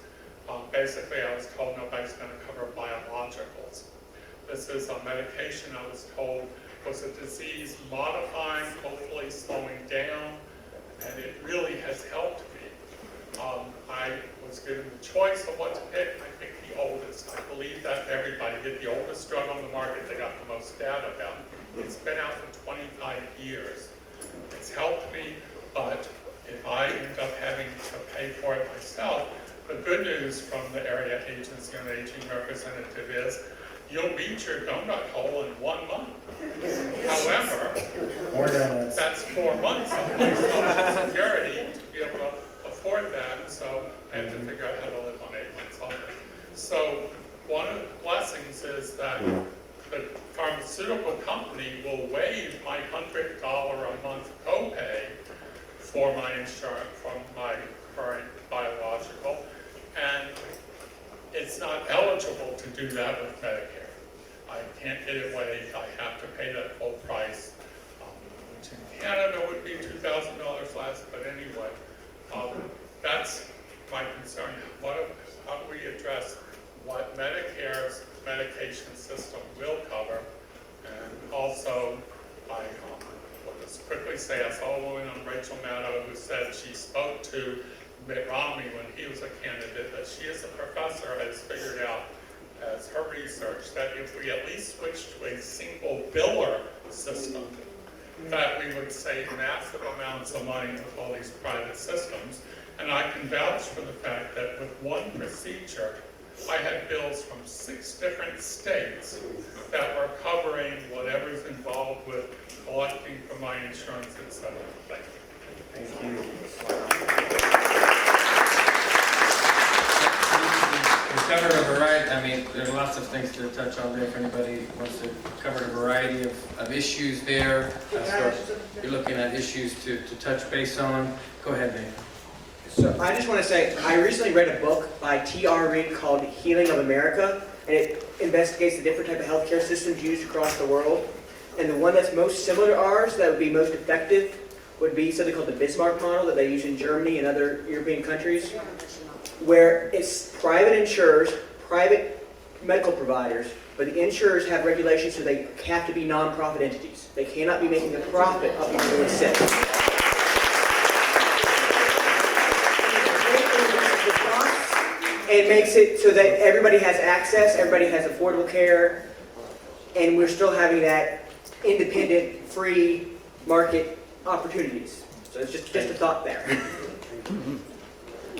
basically I was told nobody's going to cover biologicals. This is a medication I was told was a disease modifying, hopefully slowing down, and it really has helped me. I was given the choice of what to pick. I picked the oldest. I believe that everybody did the oldest drug on the market they got the most data about. It's been out for 25 years. It's helped me, but if I end up having to pay for it myself, the good news from the area agency and aging representative is you'll reach your donut hole in 1 month. However, that's 4 months of my Social Security to be able to afford that, so I have to figure out how to live on 8 months of it. So one of the blessings is that the pharmaceutical company will waive my $100 a month copay for my insurance, from my current biological, and it's not eligible to do that with Medicare. I can't get it waived. I have to pay that full price, which in Canada would be $2,000 less, but anyway, that's my concern. How do we address what Medicare's medication system will cover? And also, I will just quickly say, I saw a woman on Rachel Maddow who said she spoke to Mitt Romney when he was a candidate, that she as a professor has figured out as her research that if we at least switch to a single biller system, that we would save massive amounts of money with all these private systems. And I can vouch for the fact that with one procedure, I had bills from 6 different states that were covering whatever's involved with collecting from my insurance, etc. Thank you. Thank you. We covered a variety, I mean, there are lots of things to touch on there if anybody wants to cover a variety of issues there. So you're looking at issues to touch base on. Go ahead, Nathan. So I just want to say, I recently read a book by T.R. Reid called Healing of America, and it investigates the different type of healthcare systems used across the world. And the one that's most similar to ours, that would be most effective, would be something called the Bismarck model that they use in Germany and other European countries, where it's private insurers, private medical providers, but the insurers have regulations so they have to be non-profit entities. They cannot be making a profit of people who are sick. It makes it so that everybody has access, everybody has affordable care, and we're still having that independent, free market opportunities. So it's just a thought there.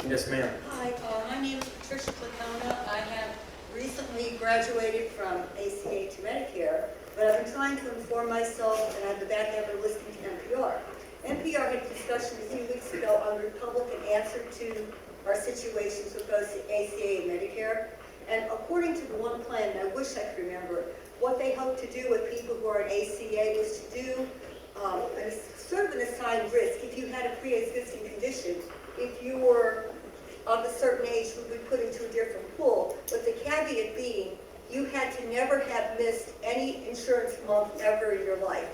Yes, ma'am. Hi, my name is Patricia Platona. I have recently graduated from ACA to Medicare, but I've been trying to inform myself, and I've been back ever listening to NPR. NPR had a discussion a few weeks ago on the Republican answer to our situations with both the ACA and Medicare, And according to the one plan, and I wish I could remember it, what they hope to do with people who are in ACA was to do sort of an assigned risk. If you had a pre-existing condition, if you were of a certain age, would be put into a different pool. But the caveat being, you had to never have missed any insurance month ever in your life.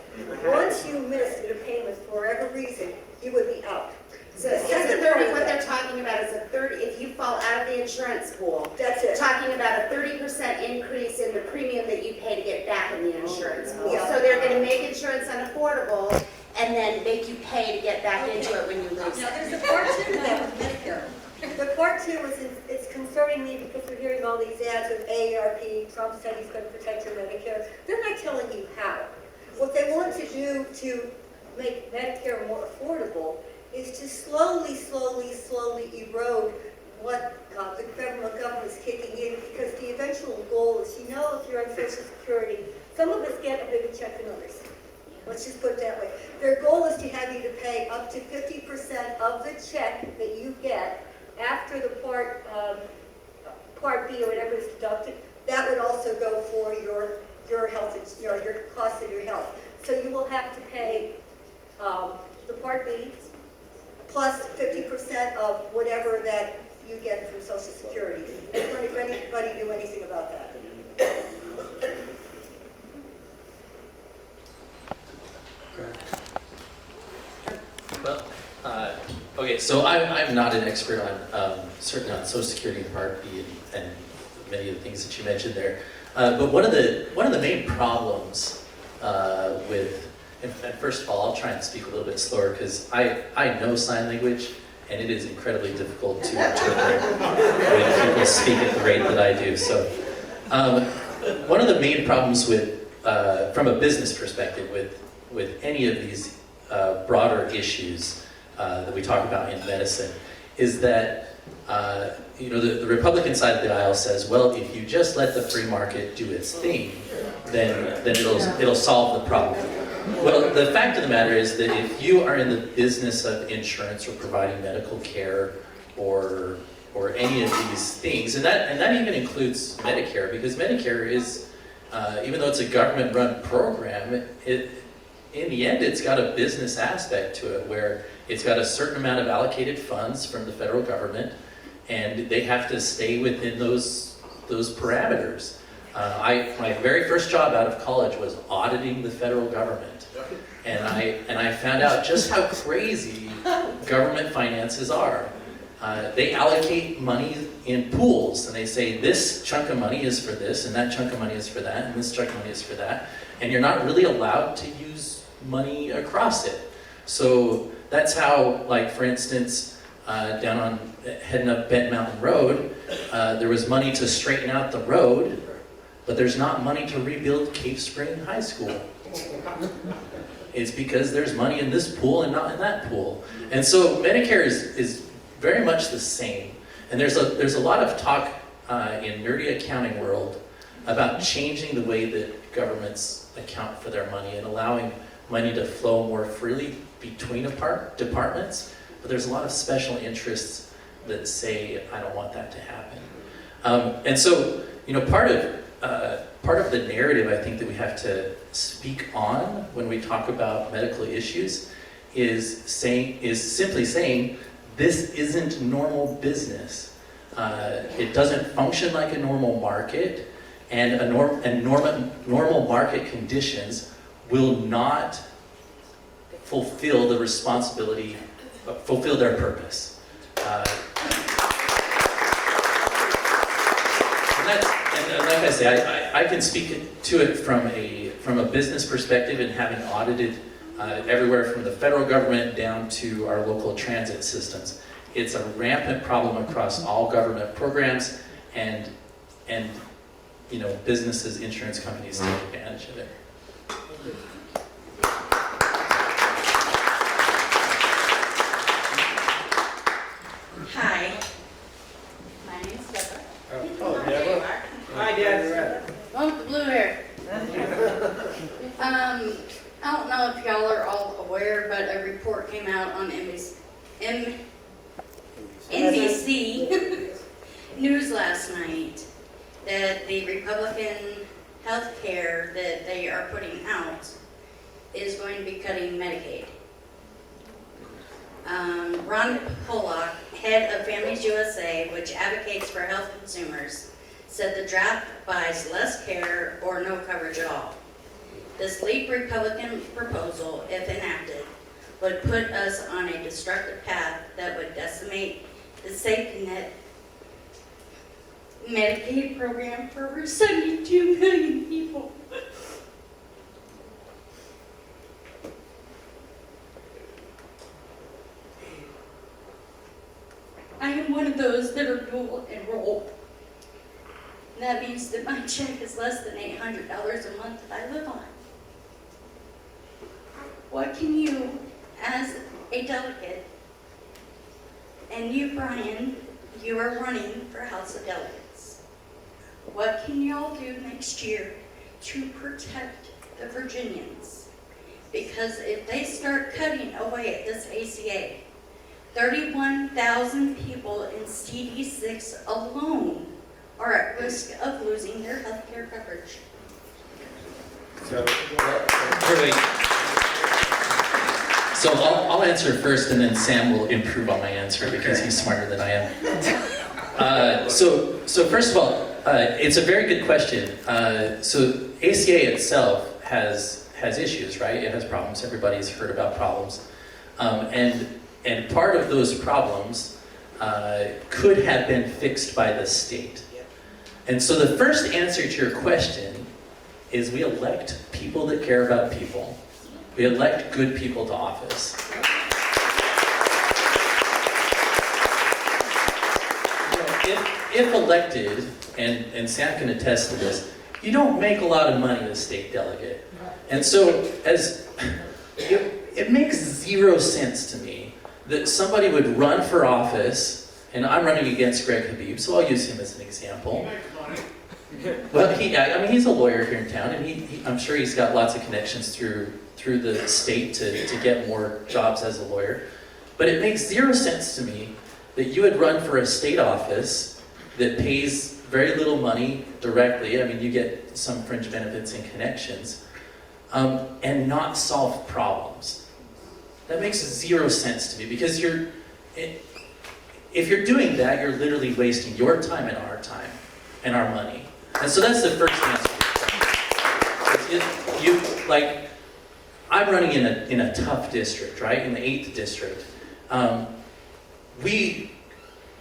Once you missed a payment for whatever reason, you would be out. So isn't 30 what they're talking about is a 30, if you fall out of the insurance pool, That's it. talking about a 30% increase in the premium that you pay to get back in the insurance pool. Yeah. So they're going to make insurance unaffordable and then make you pay to get back into it when you lose Now, it. there's a part two to that with Medicare. The part two is, it's concerning me because we're hearing all these ads with AARP, Trump said he's going to protect your Medicare. They're not telling you how. What they want to do to make Medicare more affordable is to slowly erode what the federal government is kicking in, because the eventual goal is, if you're on Social Security, some of us get a bigger check than others. Let's just put it that way. Their goal is to have you to pay up to 50% of the check that you get after the Part B or whatever is deducted. That would also go for your health, your cost of your health. So you will have to pay the Part B plus 50% of whatever that you get from Social Security. Does anybody do anything about that? Well, okay, so I'm not an expert on, certainly on Social Security and Part B and many of the things that you mentioned there. But one of the main problems with, and first of all, I'll try and speak a little bit slower because I know sign language and it is incredibly difficult to interpret when people speak at the rate that I do. So one of the main problems with, from a business perspective with any of these broader issues that we talk about in medicine is that the Republican side of the aisle says, well, if you just let the free market do its thing, then it'll solve the problem. Well, the fact of the matter is that if you are in the business of insurance or providing medical care or any of these things, and that even includes Medicare, because Medicare is, even though it's a government-run program, in the end, it's got a business aspect to it where it's got a certain amount of allocated funds from the federal government, and they have to stay within those parameters. My very first job out of college was auditing the federal government, and I found out just how crazy government finances are. They allocate money in pools, and they say this chunk of money is for this, and that chunk of money is for that, and this chunk of money is for that, and you're not really allowed to use money across it. So that's how, like for instance, down on heading up Bent Mountain Road, there was money to straighten out the road, but there's not money to rebuild Cave Spring High School. It's because there's money in this pool and not in that pool. And so Medicare is very much the same. And there's a lot of talk in nerdy accounting world about changing the way that governments account for their money and allowing money to flow more freely between departments. But there's a lot of special interests that say, I don't want that to happen. And so, part of the narrative I think that we have to speak on when we talk about medical issues is simply saying, this isn't normal business. It doesn't function like a normal market, and normal market conditions will not fulfill the responsibility, fulfill their purpose. And like I say, I can speak to it from a business perspective, and having audited everywhere from the federal government down to our local transit systems. It's a rampant problem across all government programs, and businesses, insurance companies take advantage of it. Hi, my name's Deborah. Oh, Deborah. Hi, Dad. One with the blue hair. I don't know if y'all are all aware, but a report came out on NBC News last night, that the Republican health care that they are putting out is going to be cutting Medicaid. Ron Pollock, head of Families USA, which advocates for health consumers, said the draft buys less care or no coverage at all. This leap Republican proposal, if enacted, would put us on a destructive path that would decimate the safety net Medicaid program for over 72 million people. I am one of those that are dual enrolled. And that means that my check is less than $800 a month that I live on. What can you, as a delegate, and you, Brian, you are running for House of Delegates, what can y'all do next year to protect the Virginians? Because if they start cutting away at this ACA, 31,000 people in CD6 alone are at risk of losing their health care coverage. So I'll answer first, and then Sam will improve on my answer because he's smarter than I am. So first of all, it's a very good question. So ACA itself has issues, right? It has problems. Everybody's heard about problems, and part of those problems could have been fixed by the state. And so the first answer to your question is we elect people that care about people. We elect good people to office. If elected, and Sam can attest to this, you don't make a lot of money as state delegate. And so it makes zero sense to me that somebody would run for office, and I'm running against Greg Habib, so I'll use him as an example. Well, he's a lawyer here in town, and I'm sure he's got lots of connections through the state to get more jobs as a lawyer. But it makes zero sense to me that you would run for a state office that pays very little money directly. I mean, you get some fringe benefits and connections, and not solve problems. That makes zero sense to me, because if you're doing that, you're literally wasting your time and our money. And so that's the first answer. I'm running in a tough district, right? In the 8th district. We,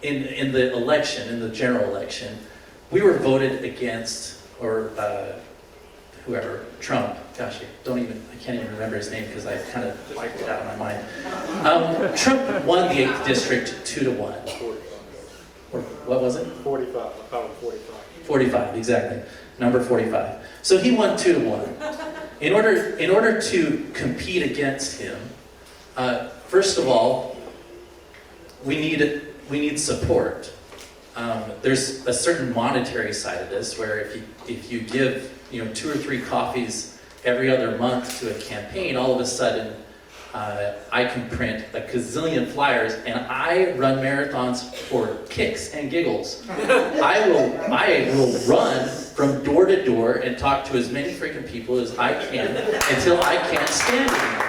in the election, in the general election, we were voted against, or whoever, Trump. Gosh, I can't even remember his name because I kind of wiped it out of my mind. Trump won the 8th district 2-1. Or what was it? 45. I call it 45. 45, exactly. Number 45. So he won 2-1. In order to compete against him, first of all, we need support. There's a certain monetary side of this where if you give 2 or 3 coffees every other month to a campaign, all of a sudden I can print a gazillion flyers, and I run marathons for kicks and giggles. I will run from door to door and talk to as many freaking people as I can until I can't stand anymore.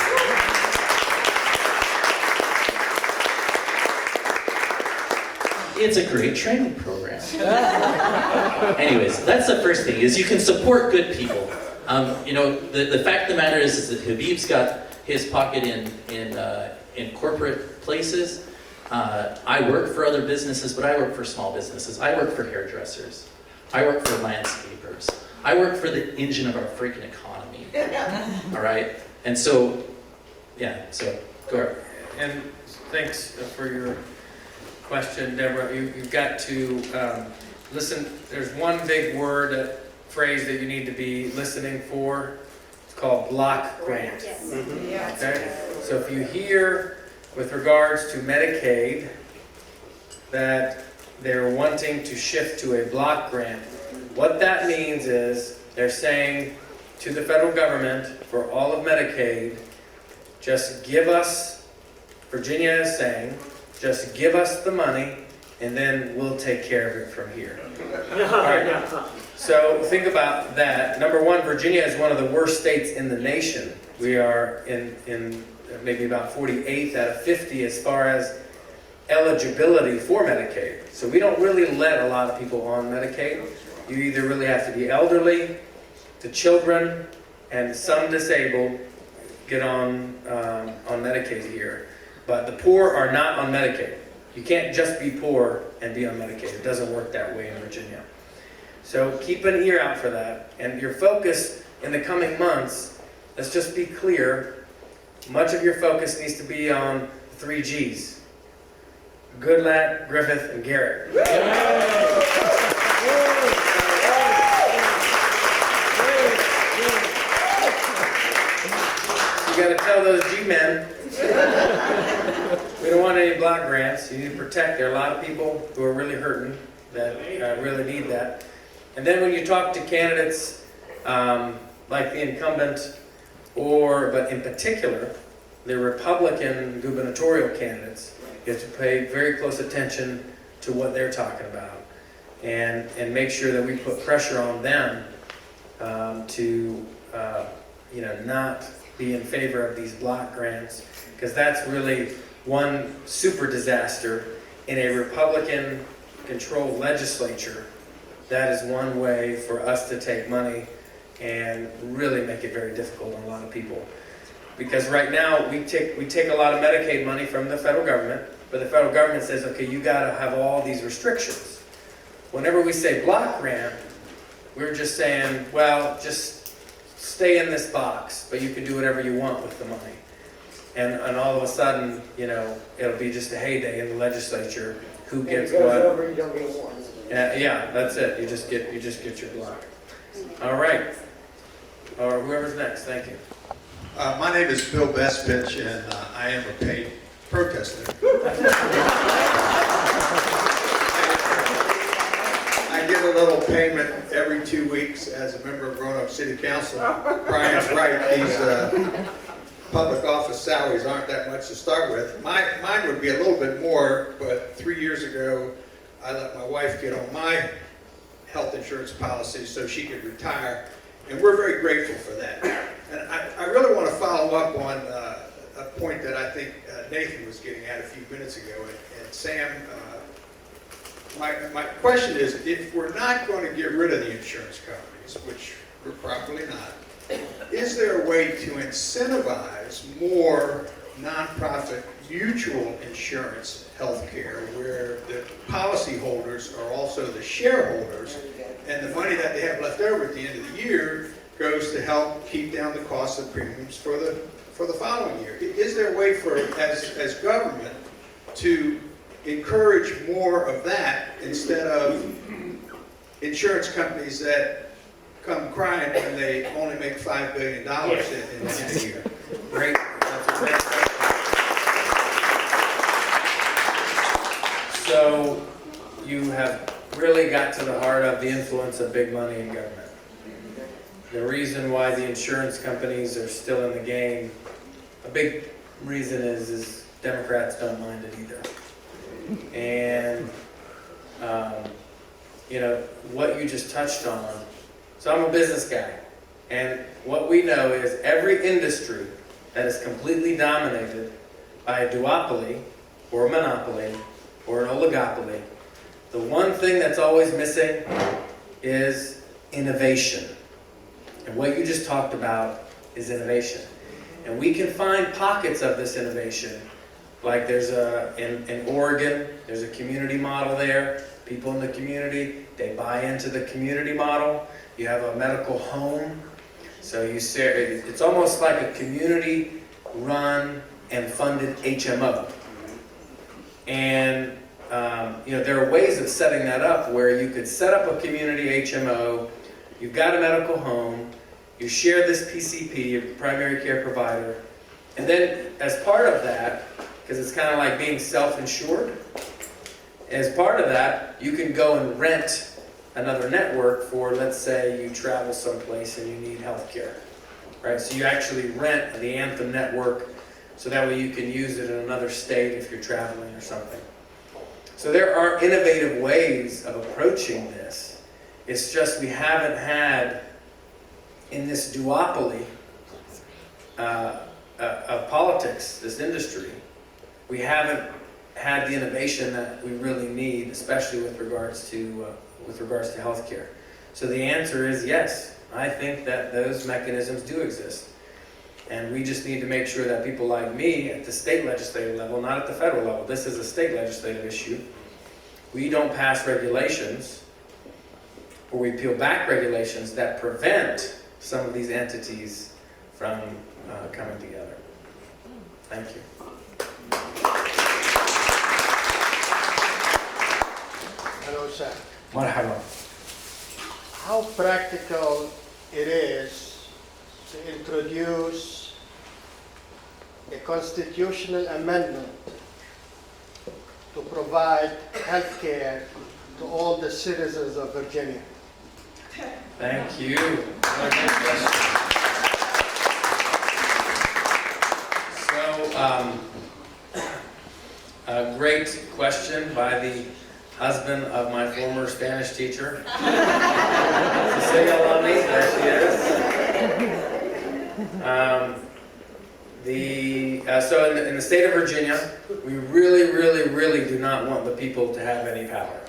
It's a great training program. Anyways, that's the first thing, is you can support good people. The fact of the matter is that Habib's got his pocket in corporate places. I work for other businesses, but I work for small businesses. I work for hairdressers. I work for landscapers. I work for the engine of our freaking economy. All right? And so, yeah, so go ahead. And thanks for your question, Deborah. You've got to listen. There's one big phrase that you need to be listening for. It's called block grant. Yes. Okay? So if you hear with regards to Medicaid that they're wanting to shift to a block grant, what that means is they're saying to the federal government for all of Medicaid, just give us, Virginia is saying, just give us the money and then we'll take care of it from here. All right. So think about that. Number one, Virginia is one of the worst states in the nation. We are in maybe about 48th out of 50 as far as eligibility for Medicaid. So we don't really let a lot of people on Medicaid. You either really have to be elderly, the children, and some disabled get on Medicaid here. But the poor are not on Medicaid. You can't just be poor and be on Medicaid. It doesn't work that way in Virginia. So keep an ear out for that. And your focus in the coming months, let's just be clear, much of your focus needs to be on the 3 Gs. Goodlatte, Griffith, and Garrett. You got to tell those G-men, we don't want any block grants. You need to protect. There are a lot of people who are really hurting that really need that. And then when you talk to candidates like the incumbent, but in particular, the Republican gubernatorial candidates, you have to pay very close attention to what they're talking about and make sure that we put pressure on them to not be in favor of these block grants, because that's really one super disaster in a Republican-controlled legislature. That is one way for us to take money and really make it very difficult on a lot of people. Because right now, we take a lot of Medicaid money from the federal government, but the federal government says, okay, you gotta have all these restrictions. Whenever we say block grant, we're just saying, well, just stay in this box, but you can do whatever you want with the money. And all of a sudden, it'll be just a heyday in the legislature. Who gets what? Over, you don't get one. Yeah, that's it. You just get your block. All right. Or whoever's next. Thank you. My name is Bill Bestfitch, and I am a paid protester. I get a little payment every 2 weeks as a member of Roanoke City Council. Brian's right. These public office salaries aren't that much to start with. Mine would be a little bit more, but 3 years ago, I let my wife get on my health insurance policy so she could retire, and we're very grateful for that. And I really want to follow up on a point that I think Nathan was getting at a few minutes ago, and Sam, my question is, if we're not going to get rid of the insurance companies, which we're probably not, is there a way to incentivize more nonprofit mutual insurance healthcare where the policyholders are also the shareholders, and the money that they have left over at the end of the year goes to help keep down the cost of premiums for the following year? Is there a way for, as government, to encourage more of that instead of insurance companies that come crying when they only make $5 billion in a year? Great. That's a great question. So you have really got to the heart of the influence of big money in government. The reason why the insurance companies are still in the game, a big reason is Democrats don't mind it either. And what you just touched on. So I'm a business guy, and what we know is every industry that is completely dominated by a duopoly or a monopoly or an oligopoly, the one thing that's always missing is innovation. And what you just talked about is innovation. And we can find pockets of this innovation. Like there's in Oregon, there's a community model there. People in the community, they buy into the community model. You have a medical home. So you say, it's almost like a community-run and funded HMO. And there are ways of setting that up where you could set up a community HMO, you've got a medical home, you share this PCP, your primary care provider, and then as part of that, because it's kind of like being self-insured, as part of that, you can go and rent another network for, let's say you travel someplace and you need health care, right? So you actually rent the Anthem network so that way you can use it in another state if you're traveling or something. So there are innovative ways of approaching this. It's just we haven't had, in this duopoly of politics, this industry, we haven't had the innovation that we really need, especially with regards to healthcare. So the answer is yes. I think that those mechanisms do exist. And we just need to make sure that people like me at the state legislative level, not at the federal level, this is a state legislative issue, we don't pass regulations or we peel back regulations that prevent some of these entities from coming together. Thank you. Hello, sir. Marhaba. How practical it is to introduce a constitutional amendment to provide health care to all the citizens of Virginia? Thank you. What a good question. So, a great question by the husband of my former Spanish teacher. Cecilia Lamy, there she is. So in the state of Virginia, we really do not want the people to have any power.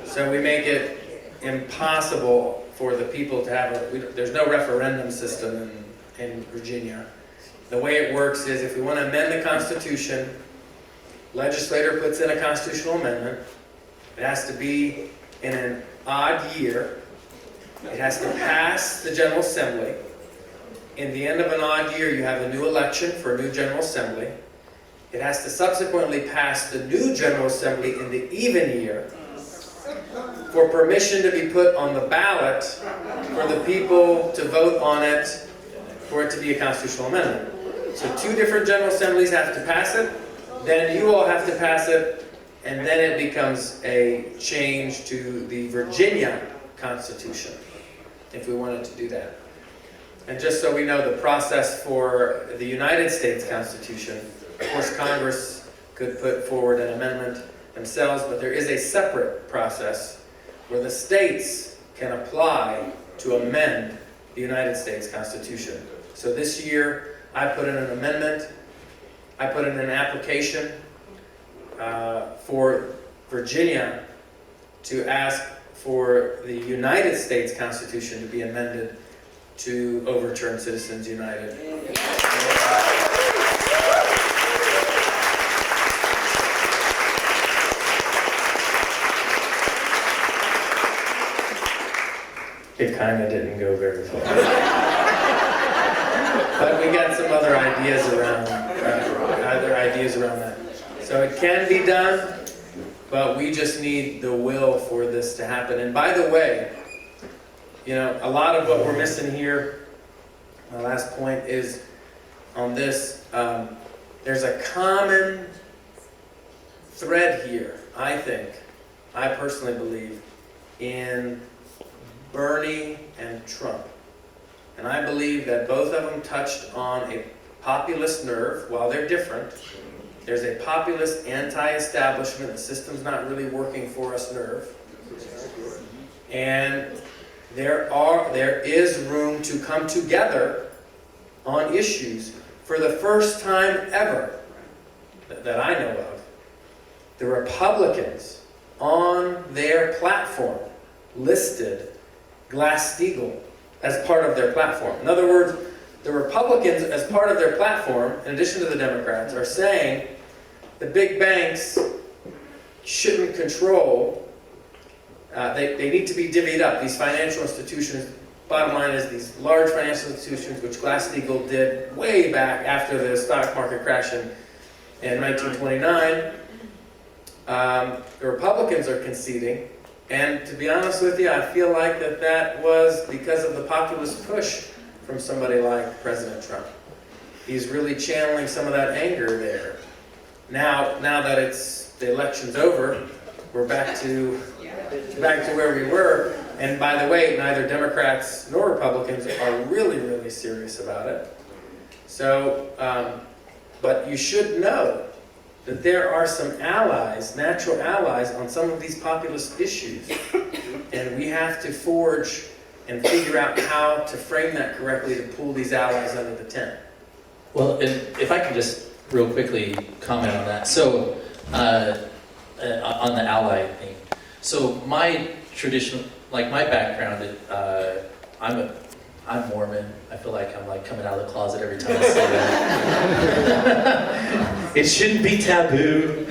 So we make it impossible for the people to have there's no referendum system in Virginia. The way it works is if we want to amend the Constitution, legislator puts in a constitutional amendment. It has to be in an odd year. It has to pass the General Assembly. In the end of an odd year, you have a new election for a new General Assembly. It has to subsequently pass the new General Assembly in the even year for permission to be put on the ballot for the people to vote on it for it to be a constitutional amendment. So two different General Assemblies have to pass it, then you all have to pass it, and then it becomes a change to the Virginia Constitution, if we wanted to do that. And just so we know the process for the United States Constitution, of course Congress could put forward an amendment themselves, but there is a separate process where the states can apply to amend the United States Constitution. So this year, I put in an amendment, I put in an application for Virginia to ask for the United States Constitution to be amended to overturn Citizens United. It kind of didn't go very far. But we got some other ideas around that. So it can be done, but we just need the will for this to happen. And by the way, you know, a lot of what we're missing here, my last point is on this, there's a common thread here, I think, I personally believe, in Bernie and Trump. And I believe that both of them touched on a populist nerve. While they're different, there's a populist, anti-establishment, the system's not really working for us nerve. And there is room to come together on issues for the first time ever that I know of. The Republicans on their platform listed Glass-Steagall as part of their platform. In other words, the Republicans, as part of their platform, in addition to the Democrats, are saying the big banks shouldn't control, they need to be divvied up. These financial institutions, bottom line is these large financial institutions, which Glass-Steagall did way back after the stock market crash in 1929, the Republicans are conceding. And to be honest with you, I feel like that was because of the populist push from somebody like President Trump. He's really channeling some of that anger there. Now that the election's over, we're back to where we were. And by the way, neither Democrats nor Republicans are really serious about it. So, but you should know that there are some allies, natural allies, on some of these populist issues. And we have to forge and figure out how to frame that correctly to pull these allies under the tent. Well, and if I can just real quickly comment on that. So, on the ally thing. So my traditional, like my background, I'm Mormon. I feel like I'm like coming out of the closet every time I say that. It shouldn't be taboo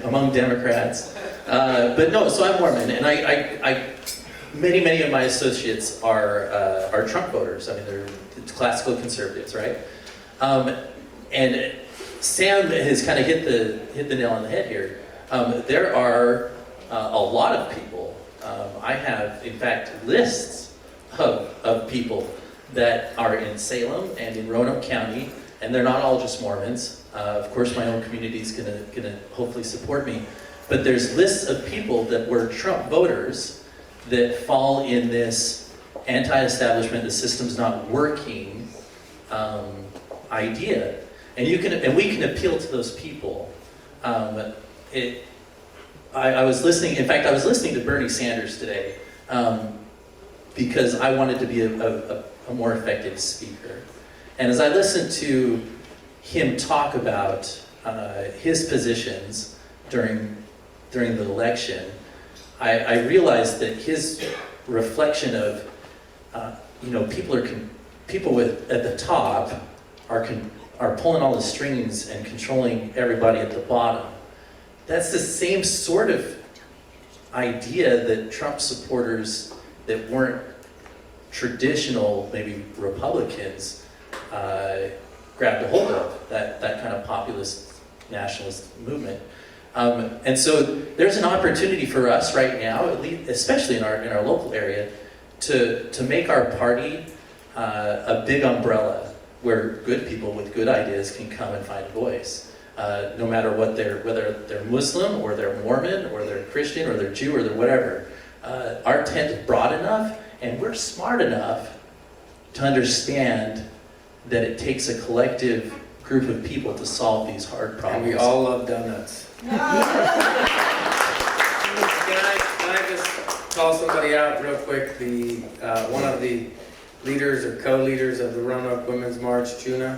among Democrats. But no, so I'm Mormon, and many of my associates are Trump voters. I mean, they're classical conservatives, right? And Sam has kind of hit the nail on the head here. There are a lot of people. I have, in fact, lists of people that are in Salem and in Roanoke County, and they're not all just Mormons. Of course, my own community is gonna hopefully support me. But there's lists of people that were Trump voters that fall in this anti-establishment, the system's not working idea. And we can appeal to those people. I was listening, in fact, I was listening to Bernie Sanders today because I wanted to be a more effective speaker. And as I listened to him talk about his positions during the election, I realized that his reflection of, people at the top are pulling all the strings and controlling everybody at the bottom. That's the same sort of idea that Trump supporters that weren't traditional, maybe Republicans, grabbed a hold of, that kind of populist nationalist movement. And so there's an opportunity for us right now, at least, especially in our local area, to make our party a big umbrella where good people with good ideas can come and find a voice. No matter whether they're Muslim or they're Mormon or they're Christian or they're Jew or they're whatever. Our tent is broad enough and we're smart enough to understand that it takes a collective group of people to solve these hard problems. And we all love donuts. Can I just call somebody out real quick? One of the leaders or co-leaders of the Roanoke Women's March, Chuna.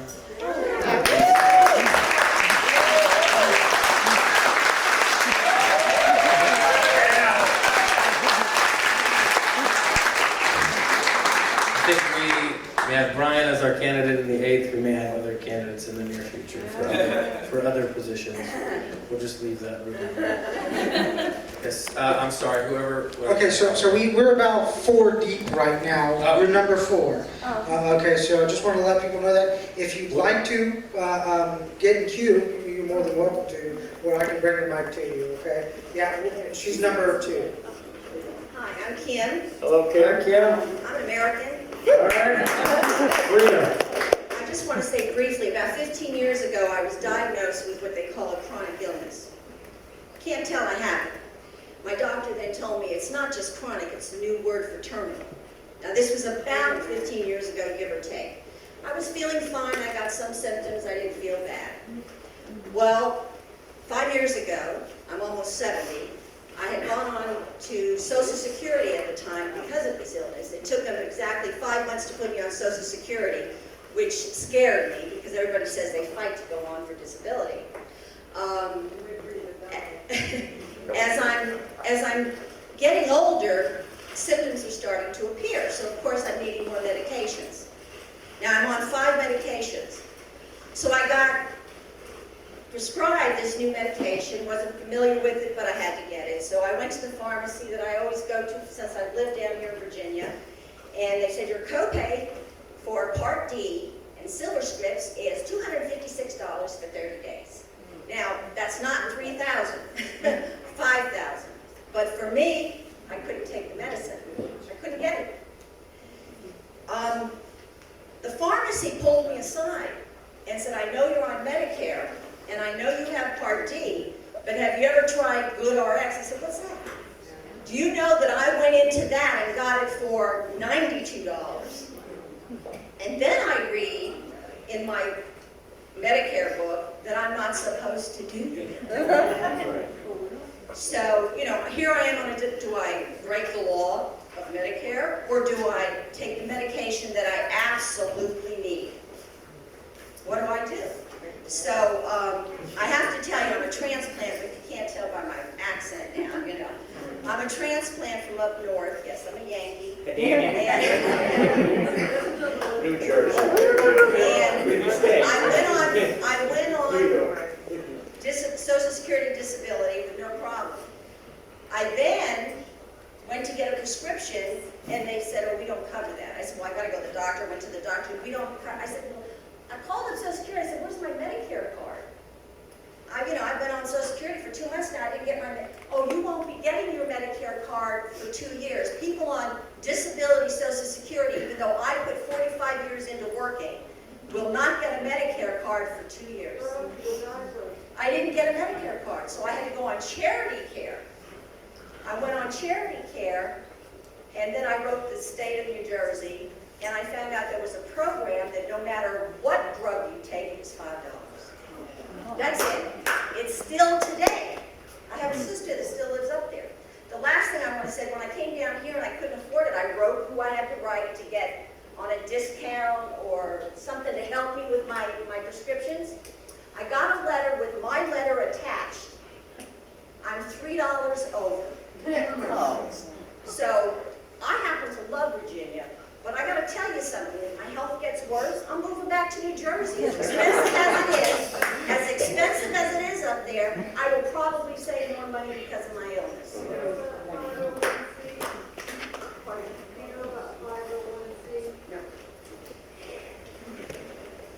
I think we have Brian as our candidate in the 8th. We may have other candidates in the near future for other positions. We'll just leave that room. Yes, I'm sorry, whoever. Okay, so we're about 4 deep right now. Oh. We're number 4. Okay, so I just want to let people know that if you'd like to get in queue, you're more than welcome to, or I can bring the mic to you, okay? Yeah, she's number 2. Hi, I'm Kim. Hello, Kim. I'm American. All right. I just want to say briefly, about 15 years ago, I was diagnosed with what they call a chronic illness. Can't tell I have it. My doctor then told me it's not just chronic, it's a new word for terminal. Now this was about 15 years ago, give or take. I was feeling fine, I got some symptoms, I didn't feel bad. Well, 5 years ago, I'm almost 70, I had gone on to Social Security at the time because of this illness. It took them exactly 5 months to put me on Social Security, which scared me because everybody says they fight to go on for disability. As I'm getting older, symptoms are starting to appear, so of course I'm needing more medications. Now I'm on 5 medications. So I got prescribed this new medication, wasn't familiar with it, but I had to get it. So I went to the pharmacy that I always go to since I've lived down here in Virginia, and they said your copay for Part D and Silver Scripts is $256 for 30 days. Now, that's not $3,000, $5,000. But for me, I couldn't take the medicine. I couldn't get it. The pharmacy pulled me aside and said, I know you're on Medicare, and I know you have Part D, but have you ever tried GoodRx? I said, what's that? Do you know that I went into that and got it for $92? And then I read in my Medicare book that I'm not supposed to do that. So, you know, here I am on do I break the law of Medicare, or do I take the medication that I absolutely need? What do I do? So, I have to tell you, I'm a transplant, but you can't tell by my accent now, you know. I'm a transplant from up north. Yes, I'm a Yankee. New Jersey. And I went on Social Security disability with no problem. I then went to get a prescription, and they said, oh, we don't cover that. I said, well, I got to go to the doctor. I went to the doctor. We don't cover. I said, well, I called up Social Security. I said, where's my Medicare card? I've been on Social Security for 2 months now. I didn't get my, oh, you won't be getting your Medicare card for 2 years. People on disability Social Security, even though I put 45 years into working, will not get a Medicare card for 2 years. I didn't get a Medicare card, so I had to go on charity care. I went on charity care, and then I wrote the state of New Jersey, and I found out there was a program that no matter what drug you take, it was $5. That's it. It's still today. I have a sister that still lives up there. The last thing I want to say, when I came down here and I couldn't afford it, I wrote who I had to write to get on a discount or something to help me with my prescriptions. I got a letter with my letter attached. I'm $3 over. So I happen to love Virginia, but I got to tell you something. If my health gets worse, I'm moving back to New Jersey. As expensive as it is up there, I will probably save more money because of my illness.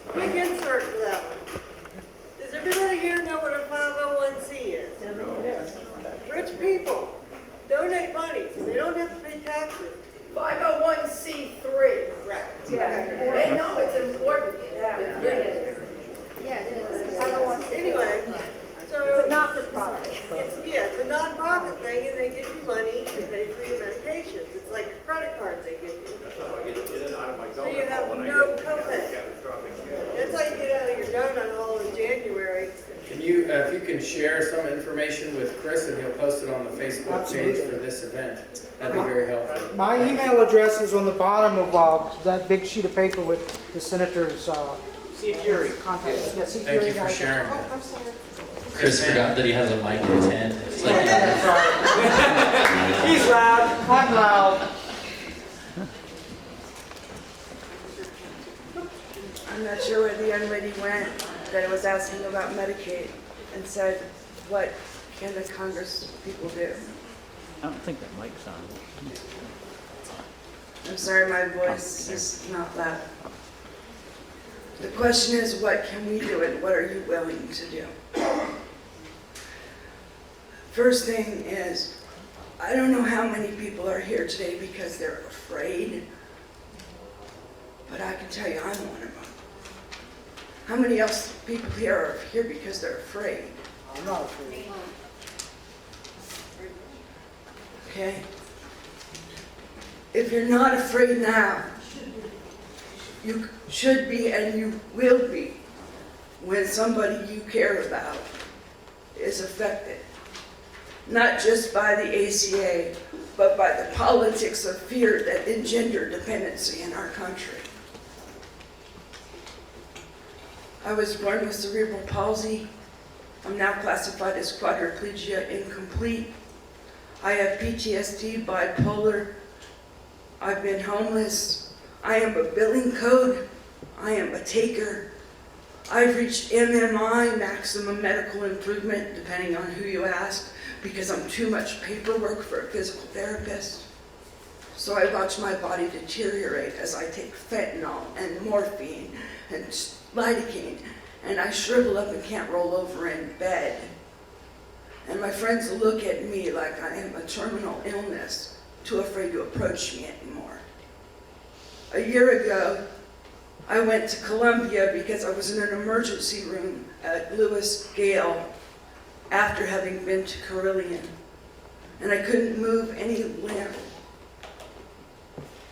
Quick insert for that one. Does everybody here know what a 501c is? Rich people donate money, so they don't have to pay taxes. 501c3. Right. Yeah. They know it's important. Yeah. Anyway, so not for profit. It's a non-profit thing, and they give you money to pay for your medications. It's like credit cards they give you. So you have no copay. That's how you get out of your donut hole in January. Can you, if you can share some information with Chris, and he'll post it on the Facebook page for this event, that'd be very helpful. My email address is on the bottom of that big sheet of paper with the senator's contact. Yeah, see Thank you Fury for guy. sharing that. Chris forgot that he has a mic in his hand. It's like, He's loud. I'm loud. I'm not sure where the young lady went that was asking about Medicaid and said, what can the Congress people do? I don't think that mic's on. I'm sorry, my voice is not loud. The question is, what can we do and what are you willing to do? First thing is, I don't know how many people are here today because they're afraid, but I can tell you I'm one of them. How many else people here are here because they're afraid? I'm not afraid. Okay? If you're not afraid now, you should be and you will be when somebody you care about is affected. Not just by the ACA, but by the politics of fear that engender dependency in our country. I was born with cerebral palsy. I'm now classified as quadriplegia incomplete. I have PTSD, bipolar. I've been homeless. I am a billing code. I am a taker. I've reached MMI, maximum medical improvement, depending on who you ask, because I'm too much paperwork for a physical therapist. So I watch my body deteriorate as I take fentanyl and morphine and lidocaine, and I shrivel up and can't roll over in bed. And my friends look at me like I am a terminal illness, too afraid to approach me anymore. A year ago, I went to Columbia because I was in an emergency room at Lewis Gale after having been to Carillion, and I couldn't move any limb.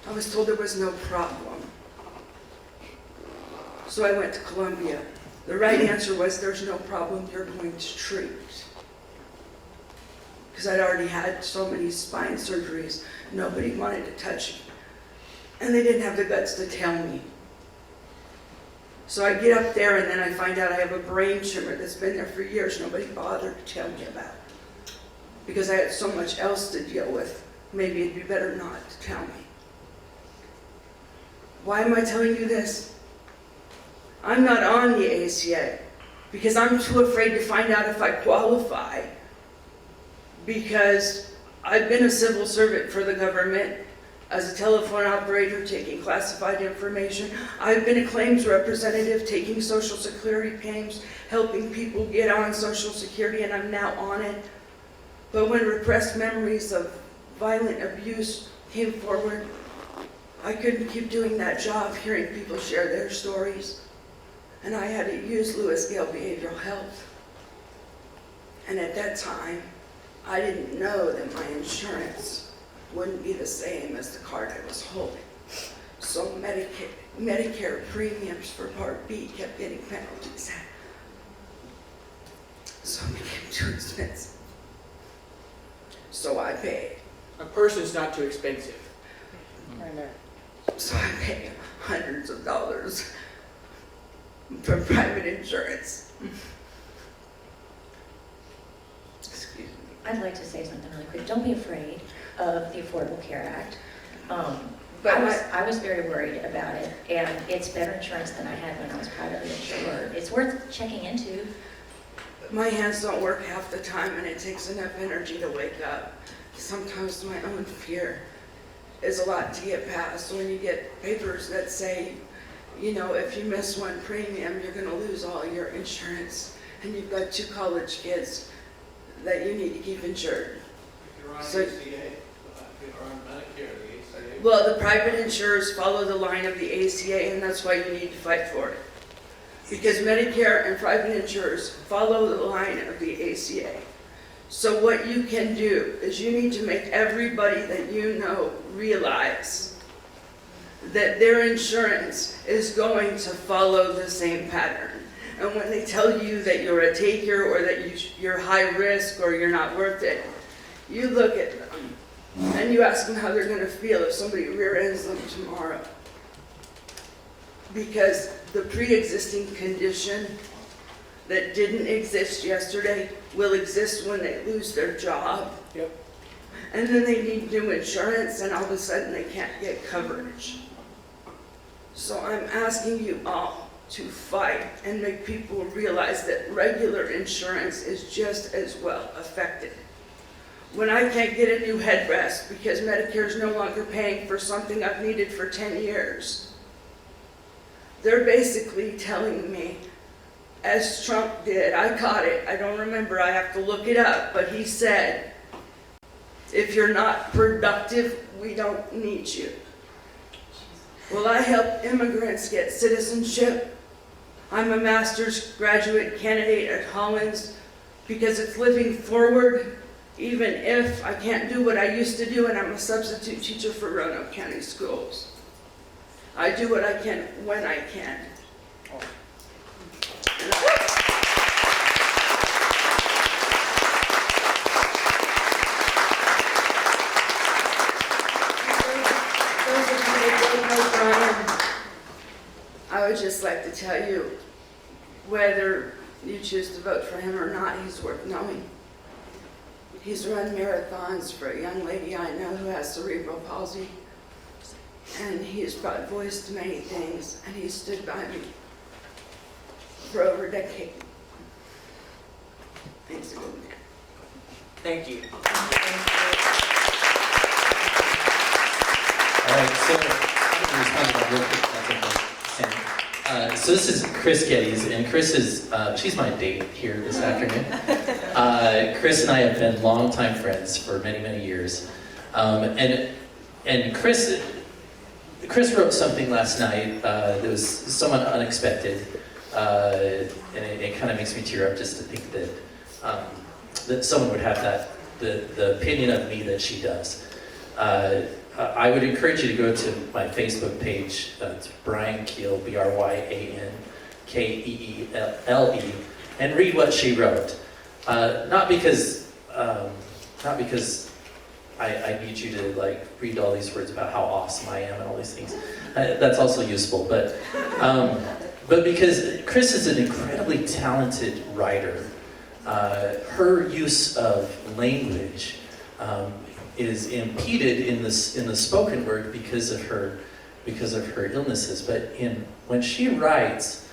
I was told there was no problem. So I went to Columbia. The right answer was, there's no problem, you're going to treat. Because I'd already had so many spine surgeries, nobody wanted to touch me. And they didn't have the guts to tell me. So I get up there and then I find out I have a brain tumor that's been there for years, nobody bothered to tell me about it. Because I had so much else to deal with, maybe it'd be better not to tell me. Why am I telling you this? I'm not on the ACA because I'm too afraid to find out if I qualify, because I've been a civil servant for the government as a telephone operator taking classified information. I've been a claims representative taking Social Security claims, helping people get on Social Security, and I'm now on it. But when repressed memories of violent abuse came forward, I couldn't keep doing that job, hearing people share their stories. And I had to use Lewis Gale Behavioral Health. And at that time, I didn't know that my insurance wouldn't be the same as the card I was holding. So Medicare premiums for Part B kept getting penalties. So it became too expensive. So I paid. A person's not too expensive. I know. So I paid hundreds of dollars for private insurance. Excuse me. I'd like to say something really quick. Don't be afraid of the Affordable Care Act. But I was very worried about it, and it's better insurance than I had when I was privately insured. It's worth checking into. My hands don't work half the time, and it takes enough energy to wake up. Sometimes my own fear is a lot to get past. When you get papers that say, you know, if you miss one premium, you're going to lose all your insurance, and you've got 2 college kids that you need to keep insured. If you're on So, ACA, if you're on Medicare, the ACA. well, the private insurers follow the line of the ACA, and that's why you need to fight for it. Because Medicare and private insurers follow the line of the ACA. So what you can do is you need to make everybody that you know realize that their insurance is going to follow the same pattern. And when they tell you that you're a taker or that you're high risk or you're not worth it, you look at them and you ask them how they're going to feel if somebody rear ends them tomorrow. Because the pre-existing condition that didn't exist yesterday will exist when they lose their job. Yep. And then they need new insurance, and all of a sudden they can't get coverage. So I'm asking you all to fight and make people realize that regular insurance is just as well affected. When I can't get a new headrest because Medicare is no longer paying for something I've needed for 10 years, they're basically telling me, as Trump did, I caught it, I don't remember, I have to look it up, but he said, if you're not productive, we don't need you. Well, I help immigrants get citizenship. I'm a master's graduate candidate at Hollins because it's living forward, even if I can't do what I used to do, and I'm a substitute teacher for Roanoke County Schools. I do what I can when I can. I would just like to tell you, whether you choose to vote for him or not, he's worth knowing. He's run marathons for a young lady I know who has cerebral palsy. And he has brought voice to many things, and he stood by me for over a decade. Thanks for being there. Thank you. All right, so I'm going to respond to that real quick. That's okay, Sam. So this is Chris Geddes, and Chris is, she's my date here this afternoon. Chris and I have been longtime friends for many, many years. And Chris wrote something last night that was somewhat unexpected, and it kind of makes me tear up just to think that that someone would have the opinion of me that she does. I would encourage you to go to my Facebook page. It's Brian Keel, Bryan, K-E-E-L-E, and read what she wrote. Not because I need you to like read all these words about how awesome I am and all these things. That's also useful, but because Chris is an incredibly talented writer. Her use of language is impeded in the spoken word because of her illnesses. But when she writes,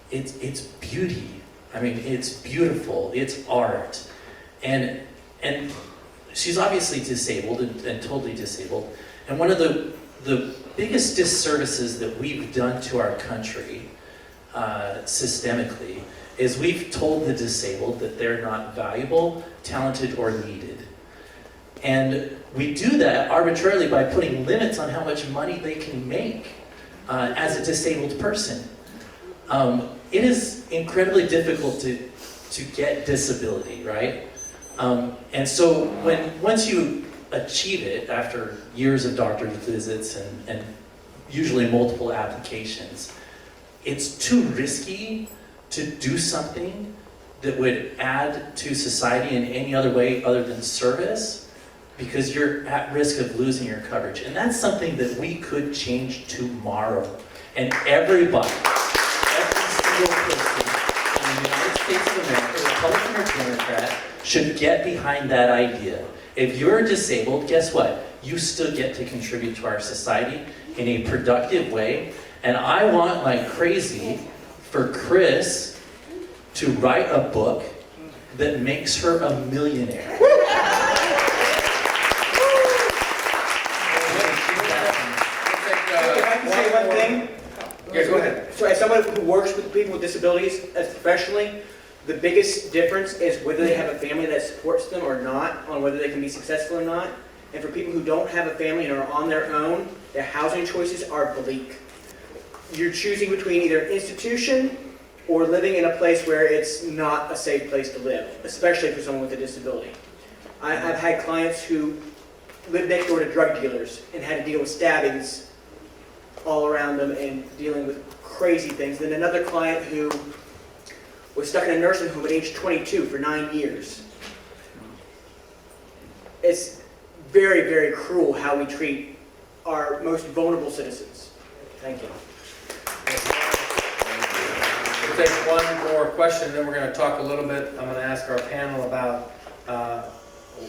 it's beauty. I mean, it's beautiful. It's art, and she's obviously disabled and totally disabled. And one of the biggest disservices that we've done to our country systemically is we've told the disabled that they're not valuable, talented, or needed. And we do that arbitrarily by putting limits on how much money they can make as a disabled person. It is incredibly difficult to get disability, right? And so once you achieve it after years of doctor's visits and usually multiple applications, it's too risky to do something that would add to society in any other way other than service, because you're at risk of losing your coverage. And that's something that we could change tomorrow. And everybody, every single person in the United States of America, Republican or Democrat, should get behind that idea. If you're disabled, guess what? You still get to contribute to our society in a productive way. And I want like crazy for Chris to write a book that makes her a millionaire. If I can say one thing? Yes, go ahead. So as someone who works with people with disabilities professionally, the biggest difference is whether they have a family that supports them or not, on whether they can be successful or not. And for people who don't have a family and are on their own, their housing choices are bleak. You're choosing between either an institution or living in a place where it's not a safe place to live, especially for someone with a disability. I've had clients who lived next door to drug dealers and had to deal with stabbings all around them and dealing with crazy things. Then another client who was stuck in a nursing home at age 22 for 9 years. It's very, very cruel how we treat our most vulnerable citizens. Thank you. We'll take one more question, then we're going to talk a little bit. I'm going to ask our panel about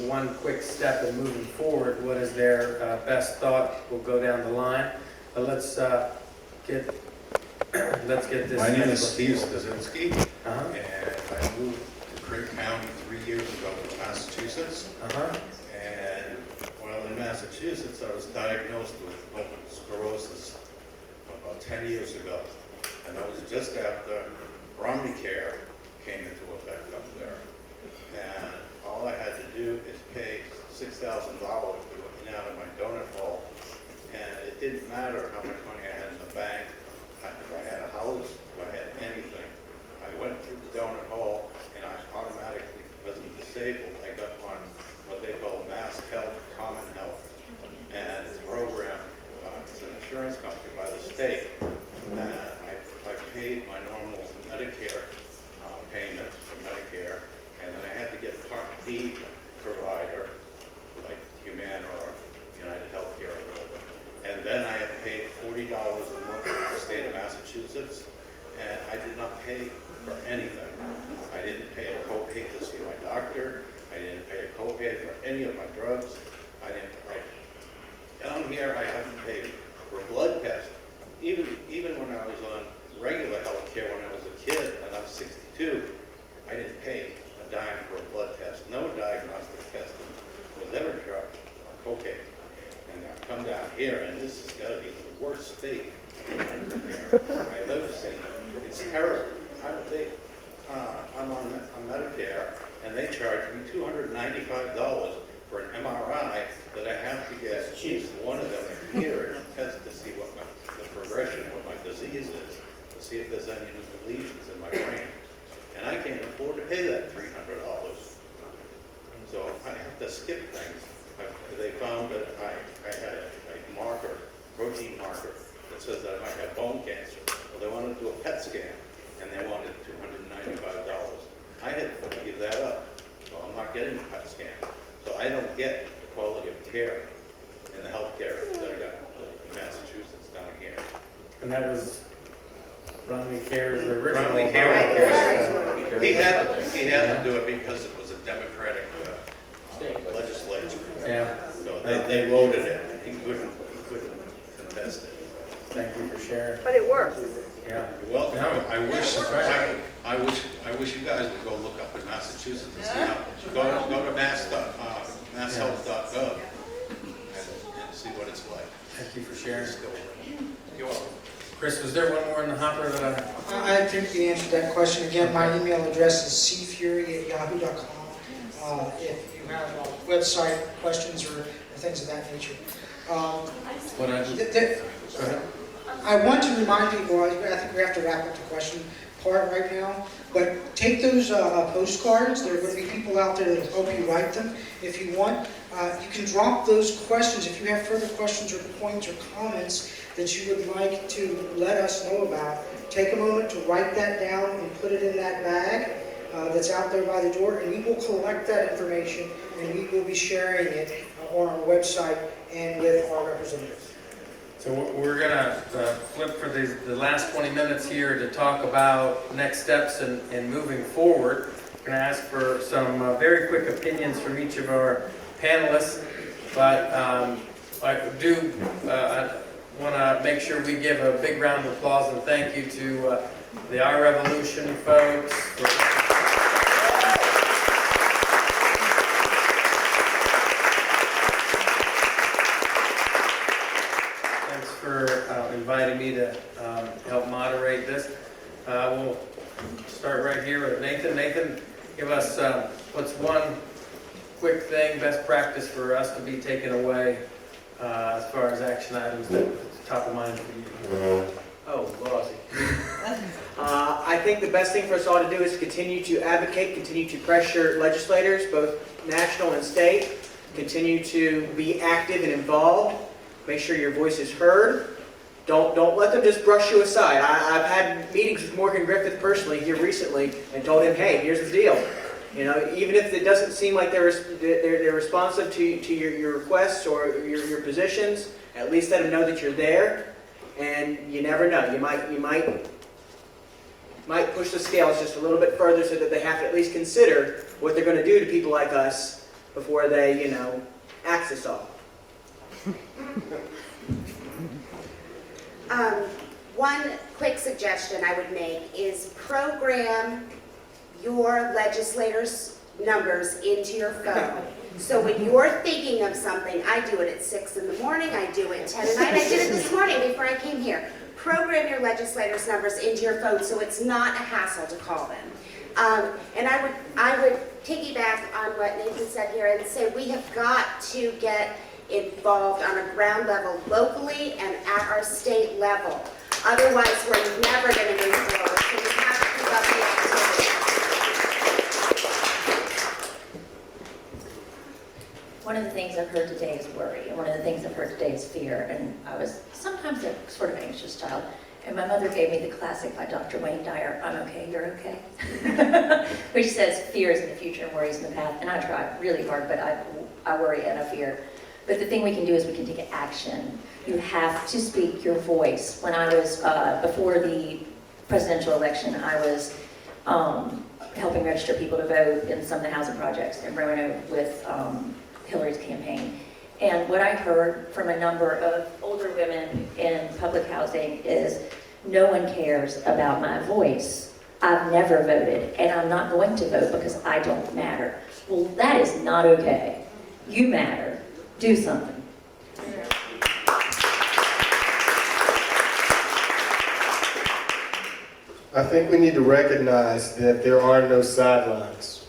one quick step in moving forward. What is their best thought? We'll go down the line. But let's get this. My name is Steve Stasinski, Uh-huh. and I moved to Craig County 3 years ago from Massachusetts. Uh-huh. And while in Massachusetts, I was diagnosed with multiple sclerosis about 10 years ago. And that was just after Care came into effect up there. And all I had to do is pay $6,000 looking out of my donut hole. And it didn't matter how much money I had in the bank. If I had a house, if I had anything, I went through the donut hole and I automatically, because I'm disabled, I got on what they call Mass Health Common Health. And it's a program, it's an insurance company by the state. And I paid my normal Medicare payment for Medicare, and then I had to get Part B provider, like Humana or United Healthcare or whatever. And then I had paid $40 a month for the state of Massachusetts, and I did not pay for anything. I didn't pay a copay to see my doctor. I didn't pay a copay for any of my drugs. I didn't pay. Down here, I haven't paid for a blood test. Even when I was on regular health care when I was a kid, and I'm 62, I didn't pay a dime for a blood test. No diagnostic testing was ever charged on copay. And I come down here, and this has got to be the worst state I've ever seen. It's terrible. I'm on Medicare, and they charge me $295 for an MRI that I have to get at least one of them a year and test to see what the progression of my disease is, to see if there's any new lesions in my brain. And I can't afford to pay that $300. So I have to skip things. They found that I had a marker, protein marker, that says that I might have bone cancer. Well, they wanted to do a PET scan, and they wanted $295. I had to give that up, so I'm not getting a PET scan. So I don't get the quality of care in the health care that I got in Massachusetts down here. And that was Romney Care's original. Romney Care, he had to do it because it was a Democratic legislature. Yeah. So they voted it. He couldn't contest it. Thank you for sharing. But it works. Yeah. Well, No, I wish right. I wish you guys would go look up in Massachusetts and see how. Go to masshealth.gov and see what it's like. Thank you for sharing. You're welcome. Chris, was there one more in the hopper that I think you answered that question. Again, my email address is cfury@yahoo.com. If you have website questions or things of that nature. What I do? Go ahead. I want to remind people, I think we have to wrap up the question part right now, but take those postcards. There are going to be people out there that will help you write them. If you want, you can drop those questions. If you have further questions or points or comments that you would like to let us know about, take a moment to write that down and put it in that bag that's out there by the door, and we will collect that information and we will be sharing it on our website and with our representatives. So we're going to flip for the last 20 minutes here to talk about next steps and moving forward. I'm going to ask for some very quick opinions from each of our panelists, but I do want to make sure we give a big round of applause and thank you to the Our Revolution folks. For inviting me to help moderate this. We'll start right here with Nathan. Nathan, give us what's one quick thing, best practice for us to be taken away as far as action items that's top of mind for you. Oh, lousy. I think the best thing for us all to do is continue to advocate, continue to pressure legislators, both national and state, continue to be active and involved. Make sure your voice is heard. Don't let them just brush you aside. I've had meetings with Morgan Griffith personally here recently and told him, hey, here's the deal. You know, even if it doesn't seem like they're responsive to your requests or your positions, at least let them know that you're there. And you never know. You might push the scales just a little bit further so that they have to at least consider what they're going to do to people like us before they, you know, axe us all. One quick suggestion I would make is program your legislators' numbers into your phone. So when you're thinking of something, I do it at 6 in the morning, I do it 10 at night, I did it this morning before I came here. Program your legislators' numbers into your phone so it's not a hassle to call them. And I would piggyback on what Nathan said here and say we have got to get involved on a ground level locally and at our state level. Otherwise, we're never going to move forward. So we have to keep up the activity. One of the things I've heard today is worry, and one of the things I've heard today is fear. And I was sometimes a sort of anxious child. And my mother gave me the classic by Dr. Wayne Dyer, I'm okay, you're okay. Which says fear is in the future and worry is in the past. And I try really hard, but I worry and I fear. But the thing we can do is we can take action. You have to speak your voice. When I was, before the presidential election, I was helping register people to vote in some of the housing projects in Roanoke with Hillary's campaign. And what I heard from a number of older women in public housing is, no one cares about my voice. I've never voted, and I'm not going to vote because I don't matter. Well, that is not okay. You matter. Do something. I think we need to recognize that there are no sidelines.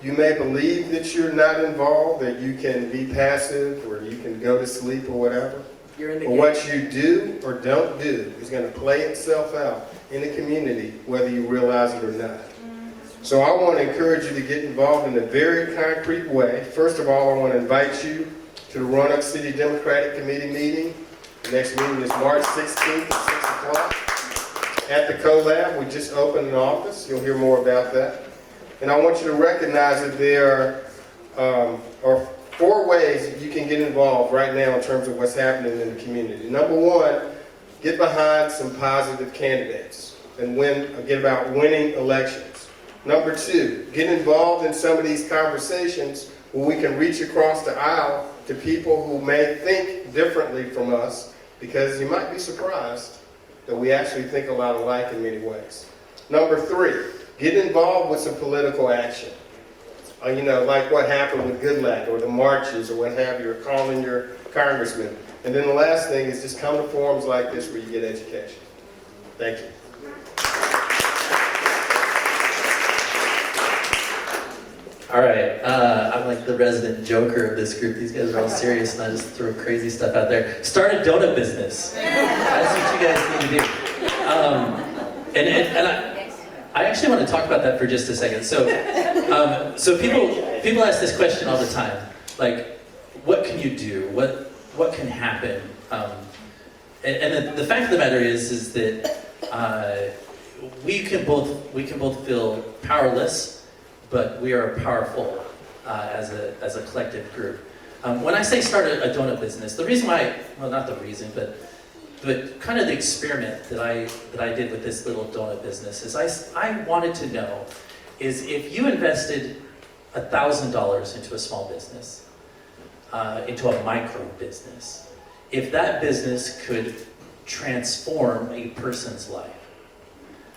You may believe that you're not involved, that you can be passive, or you can go to sleep or whatever. But what you do or don't do is going to play itself out in the community, whether you realize it or not. So I want to encourage you to get involved in a very concrete way. First of all, I want to invite you to the Roanoke City Democratic Committee meeting. The next meeting is March 16th at 6 o'clock. at the CoLab. We just opened an office. You'll hear more about that. And I want you to recognize that there are 4 ways that you can get involved right now in terms of what's happening in the community. Number 1, get behind some positive candidates and get about winning elections. Number 2, get involved in some of these conversations where we can reach across the aisle to people who may think differently from us, because you might be surprised that we actually think a lot alike in many ways. Number 3, get involved with some political action. Like what happened with Goodlatte or the marches or what have you, or calling your congressman. And then the last thing is just come to forums like this where you get education. Thank you. All right, I'm like the resident joker of this group. These guys are all serious, and I just throw crazy stuff out there. Start a donut business. That's what you guys need to do. And I actually want to talk about that for just a second. So people ask this question all the time, like, what can you do? What can happen? And the fact of the matter is that we can both feel powerless, but we are powerful as a collective group. When I say start a donut business, the reason why, well, not the reason, but kind of the experiment that I did with this little donut business is I wanted to know is if you invested $1,000 into a small business, into a micro business, if that business could transform a person's life.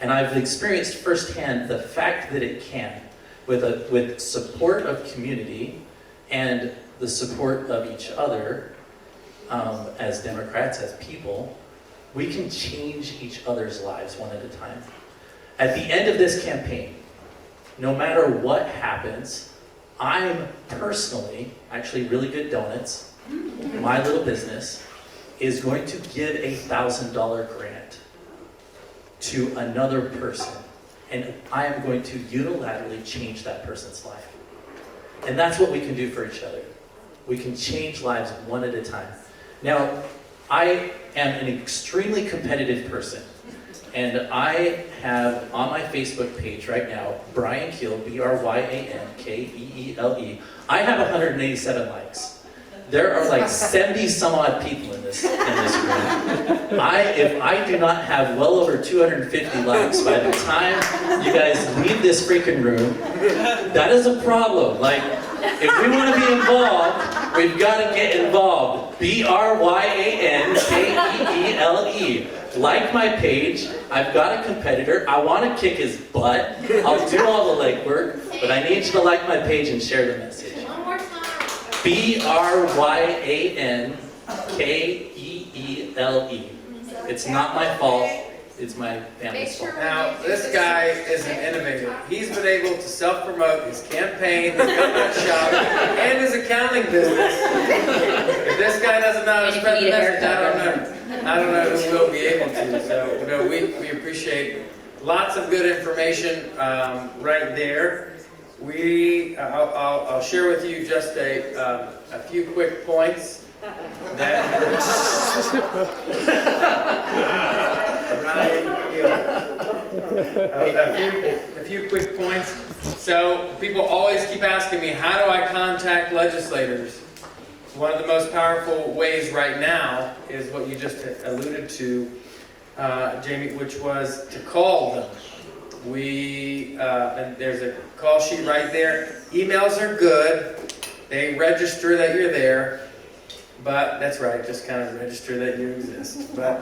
And I've experienced firsthand the fact that it can, with support of community and the support of each other, as Democrats, as people, we can change each other's lives one at a time. At the end of this campaign, no matter what happens, I'm personally, actually Really Good Donuts, my little business, is going to give a $1,000 grant to another person. And I am going to unilaterally change that person's life. And that's what we can do for each other. We can change lives one at a time. Now, I am an extremely competitive person. And I have on my Facebook page right now, Brian Keele, BryanKeele. I have 187 likes. There are like 70 some odd people in this room. If I do not have well over 250 likes by the time you guys leave this freaking room, that is a problem. Like, if we want to be involved, we've got to get involved. BryanKeele. Like my page. I've got a competitor. I want to kick his butt. I'll do all the legwork, but I need you to like my page and share the message. One more time. BryanKeele. It's not my fault. It's my family's fault. Now, this guy is an innovator. He's been able to self-promote his campaign, his donut shop, and his accounting business. If this guy doesn't know how to spread the message, I don't know who will be able to. So, we appreciate lots of good information right there. I'll share with you just a few quick points. A few quick points. So people always keep asking me, how do I contact legislators? One of the most powerful ways right now is what you just alluded to, Jamie, which was to call them. And there's a call sheet right there. Emails are good. They register that you're there. But that's right, just kind of register that you exist. But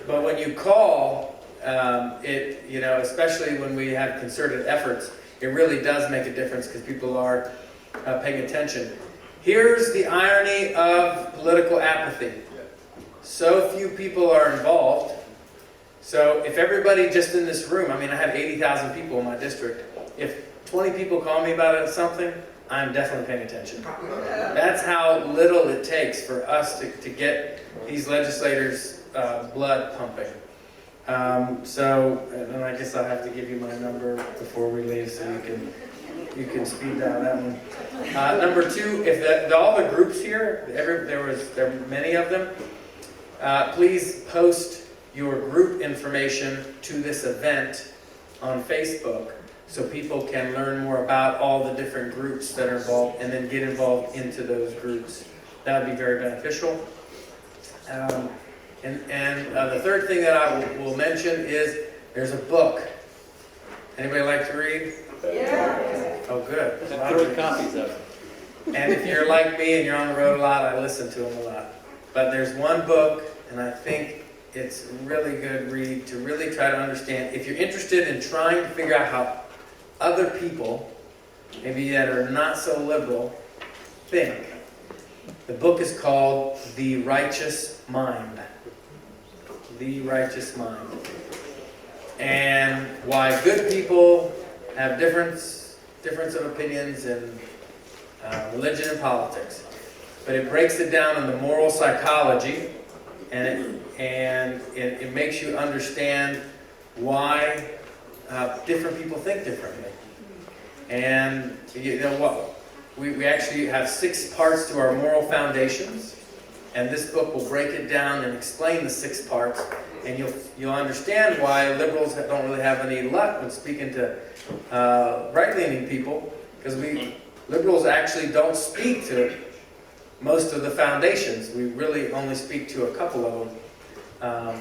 when you call, especially when we have concerted efforts, it really does make a difference because people are paying attention. Here's the irony of political apathy. So few people are involved. So if everybody just in this room, I have 80,000 people in my district. If 20 people call me about something, I'm definitely paying attention. That's how little it takes for us to get these legislators' blood pumping. And I guess I'll have to give you my number before we leave so you can speed down that one. Number 2, if all the groups here, there are many of them, please post your group information to this event on Facebook so people can learn more about all the different groups that are involved and then get involved into those groups. That would be very beneficial. The third thing that I will mention is there's a book. Anybody like to read? Yeah. Oh, good. There's a lot of 3 copies of it. And if you're like me and you're on the road a lot, I listen to them a lot. But there's one book, and I think it's a really good read to really try to understand. If you're interested in trying to figure out how other people, maybe that are not so liberal, think, the book is called The Righteous Mind. The Righteous Mind. And why good people have difference of opinions in religion and politics. But it breaks it down into moral psychology, and it makes you understand why different people think differently. And you know what? We actually have 6 parts to our moral foundations, and this book will break it down and explain the 6 parts, and you'll understand why liberals don't really have any luck when speaking to right-leaning people, because liberals actually don't speak to most of the foundations. We really only speak to a couple of them,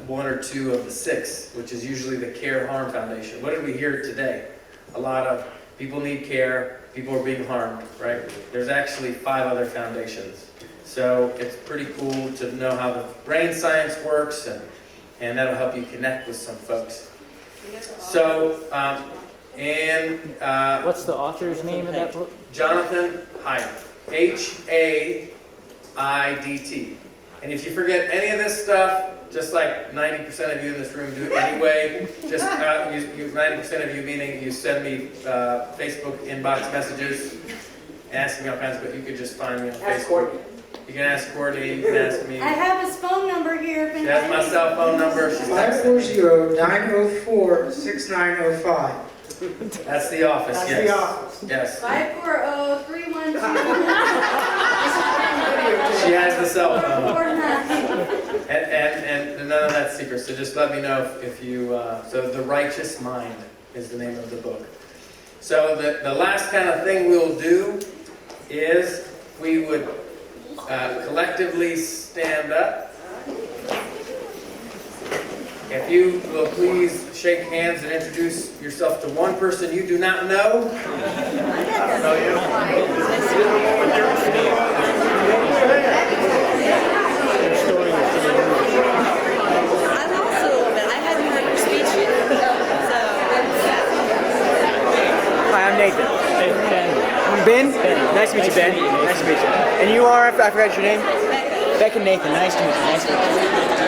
1 or 2 of the 6, which is usually the Care Harm Foundation. What did we hear today? A lot of people need care, people are being harmed, right? There's actually 5 other foundations. So it's pretty cool to know how the brain science works, and that'll help you connect with some folks. So, what's the author's name of that book? Jonathan Haidt. H-A-I-D-T. And if you forget any of this stuff, just like 90% of you in this room do anyway, just 90% of you, meaning you send me Facebook inbox messages asking me all kinds of, but you could just find me on Facebook. You can ask Courtney, you can ask me. I have his phone number here. She has my cell phone number. She's 540-904-6905. That's the office, yes. That's the office. Yes. 540-312. She has the cell phone. And none of that's secret, so just let me know if you, so The Righteous Mind is the name of the book. So the last kind of thing we'll do is we would collectively stand up. If you will please shake hands and introduce yourself to one person you do not know. I don't know you. I'm also a little bit. I hadn't heard your speech yet. Hi, I'm Nathan. I'm Ben. Nice to meet you, Ben. Nice to meet you. And you are, I forgot your name? Beck and Nathan. Nice to meet you. Nice to meet you.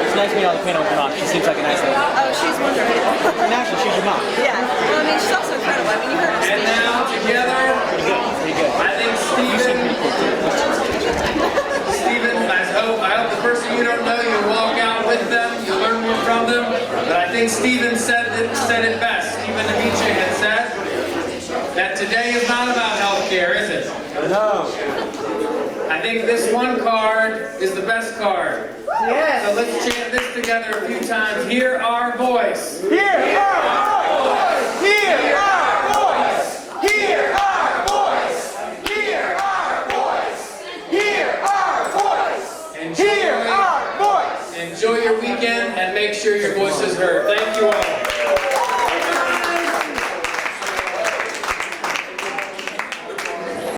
It's nice to meet all the panel with your mom. She seems like a nice lady. Oh, she's wonderful. And actually, she's your mom. Yeah. Well, I mean, she's also incredible. I mean, you heard her speech. And now, together, Pretty good. Pretty good. I think Stephen, I hope the person you don't know, you walk out with them, you learn more from them. But I think Stephen said it best. Stephen Amici had said that today is not about healthcare, is it? No. I think this one card is the best card. Yes. So let's chant this together a few times. Hear our voice. Hear our voice. Hear our voice. Hear our voice. Hear our voice. Hear our voice. Hear our voice. Enjoy your weekend and make sure your voice is heard. Thank you all.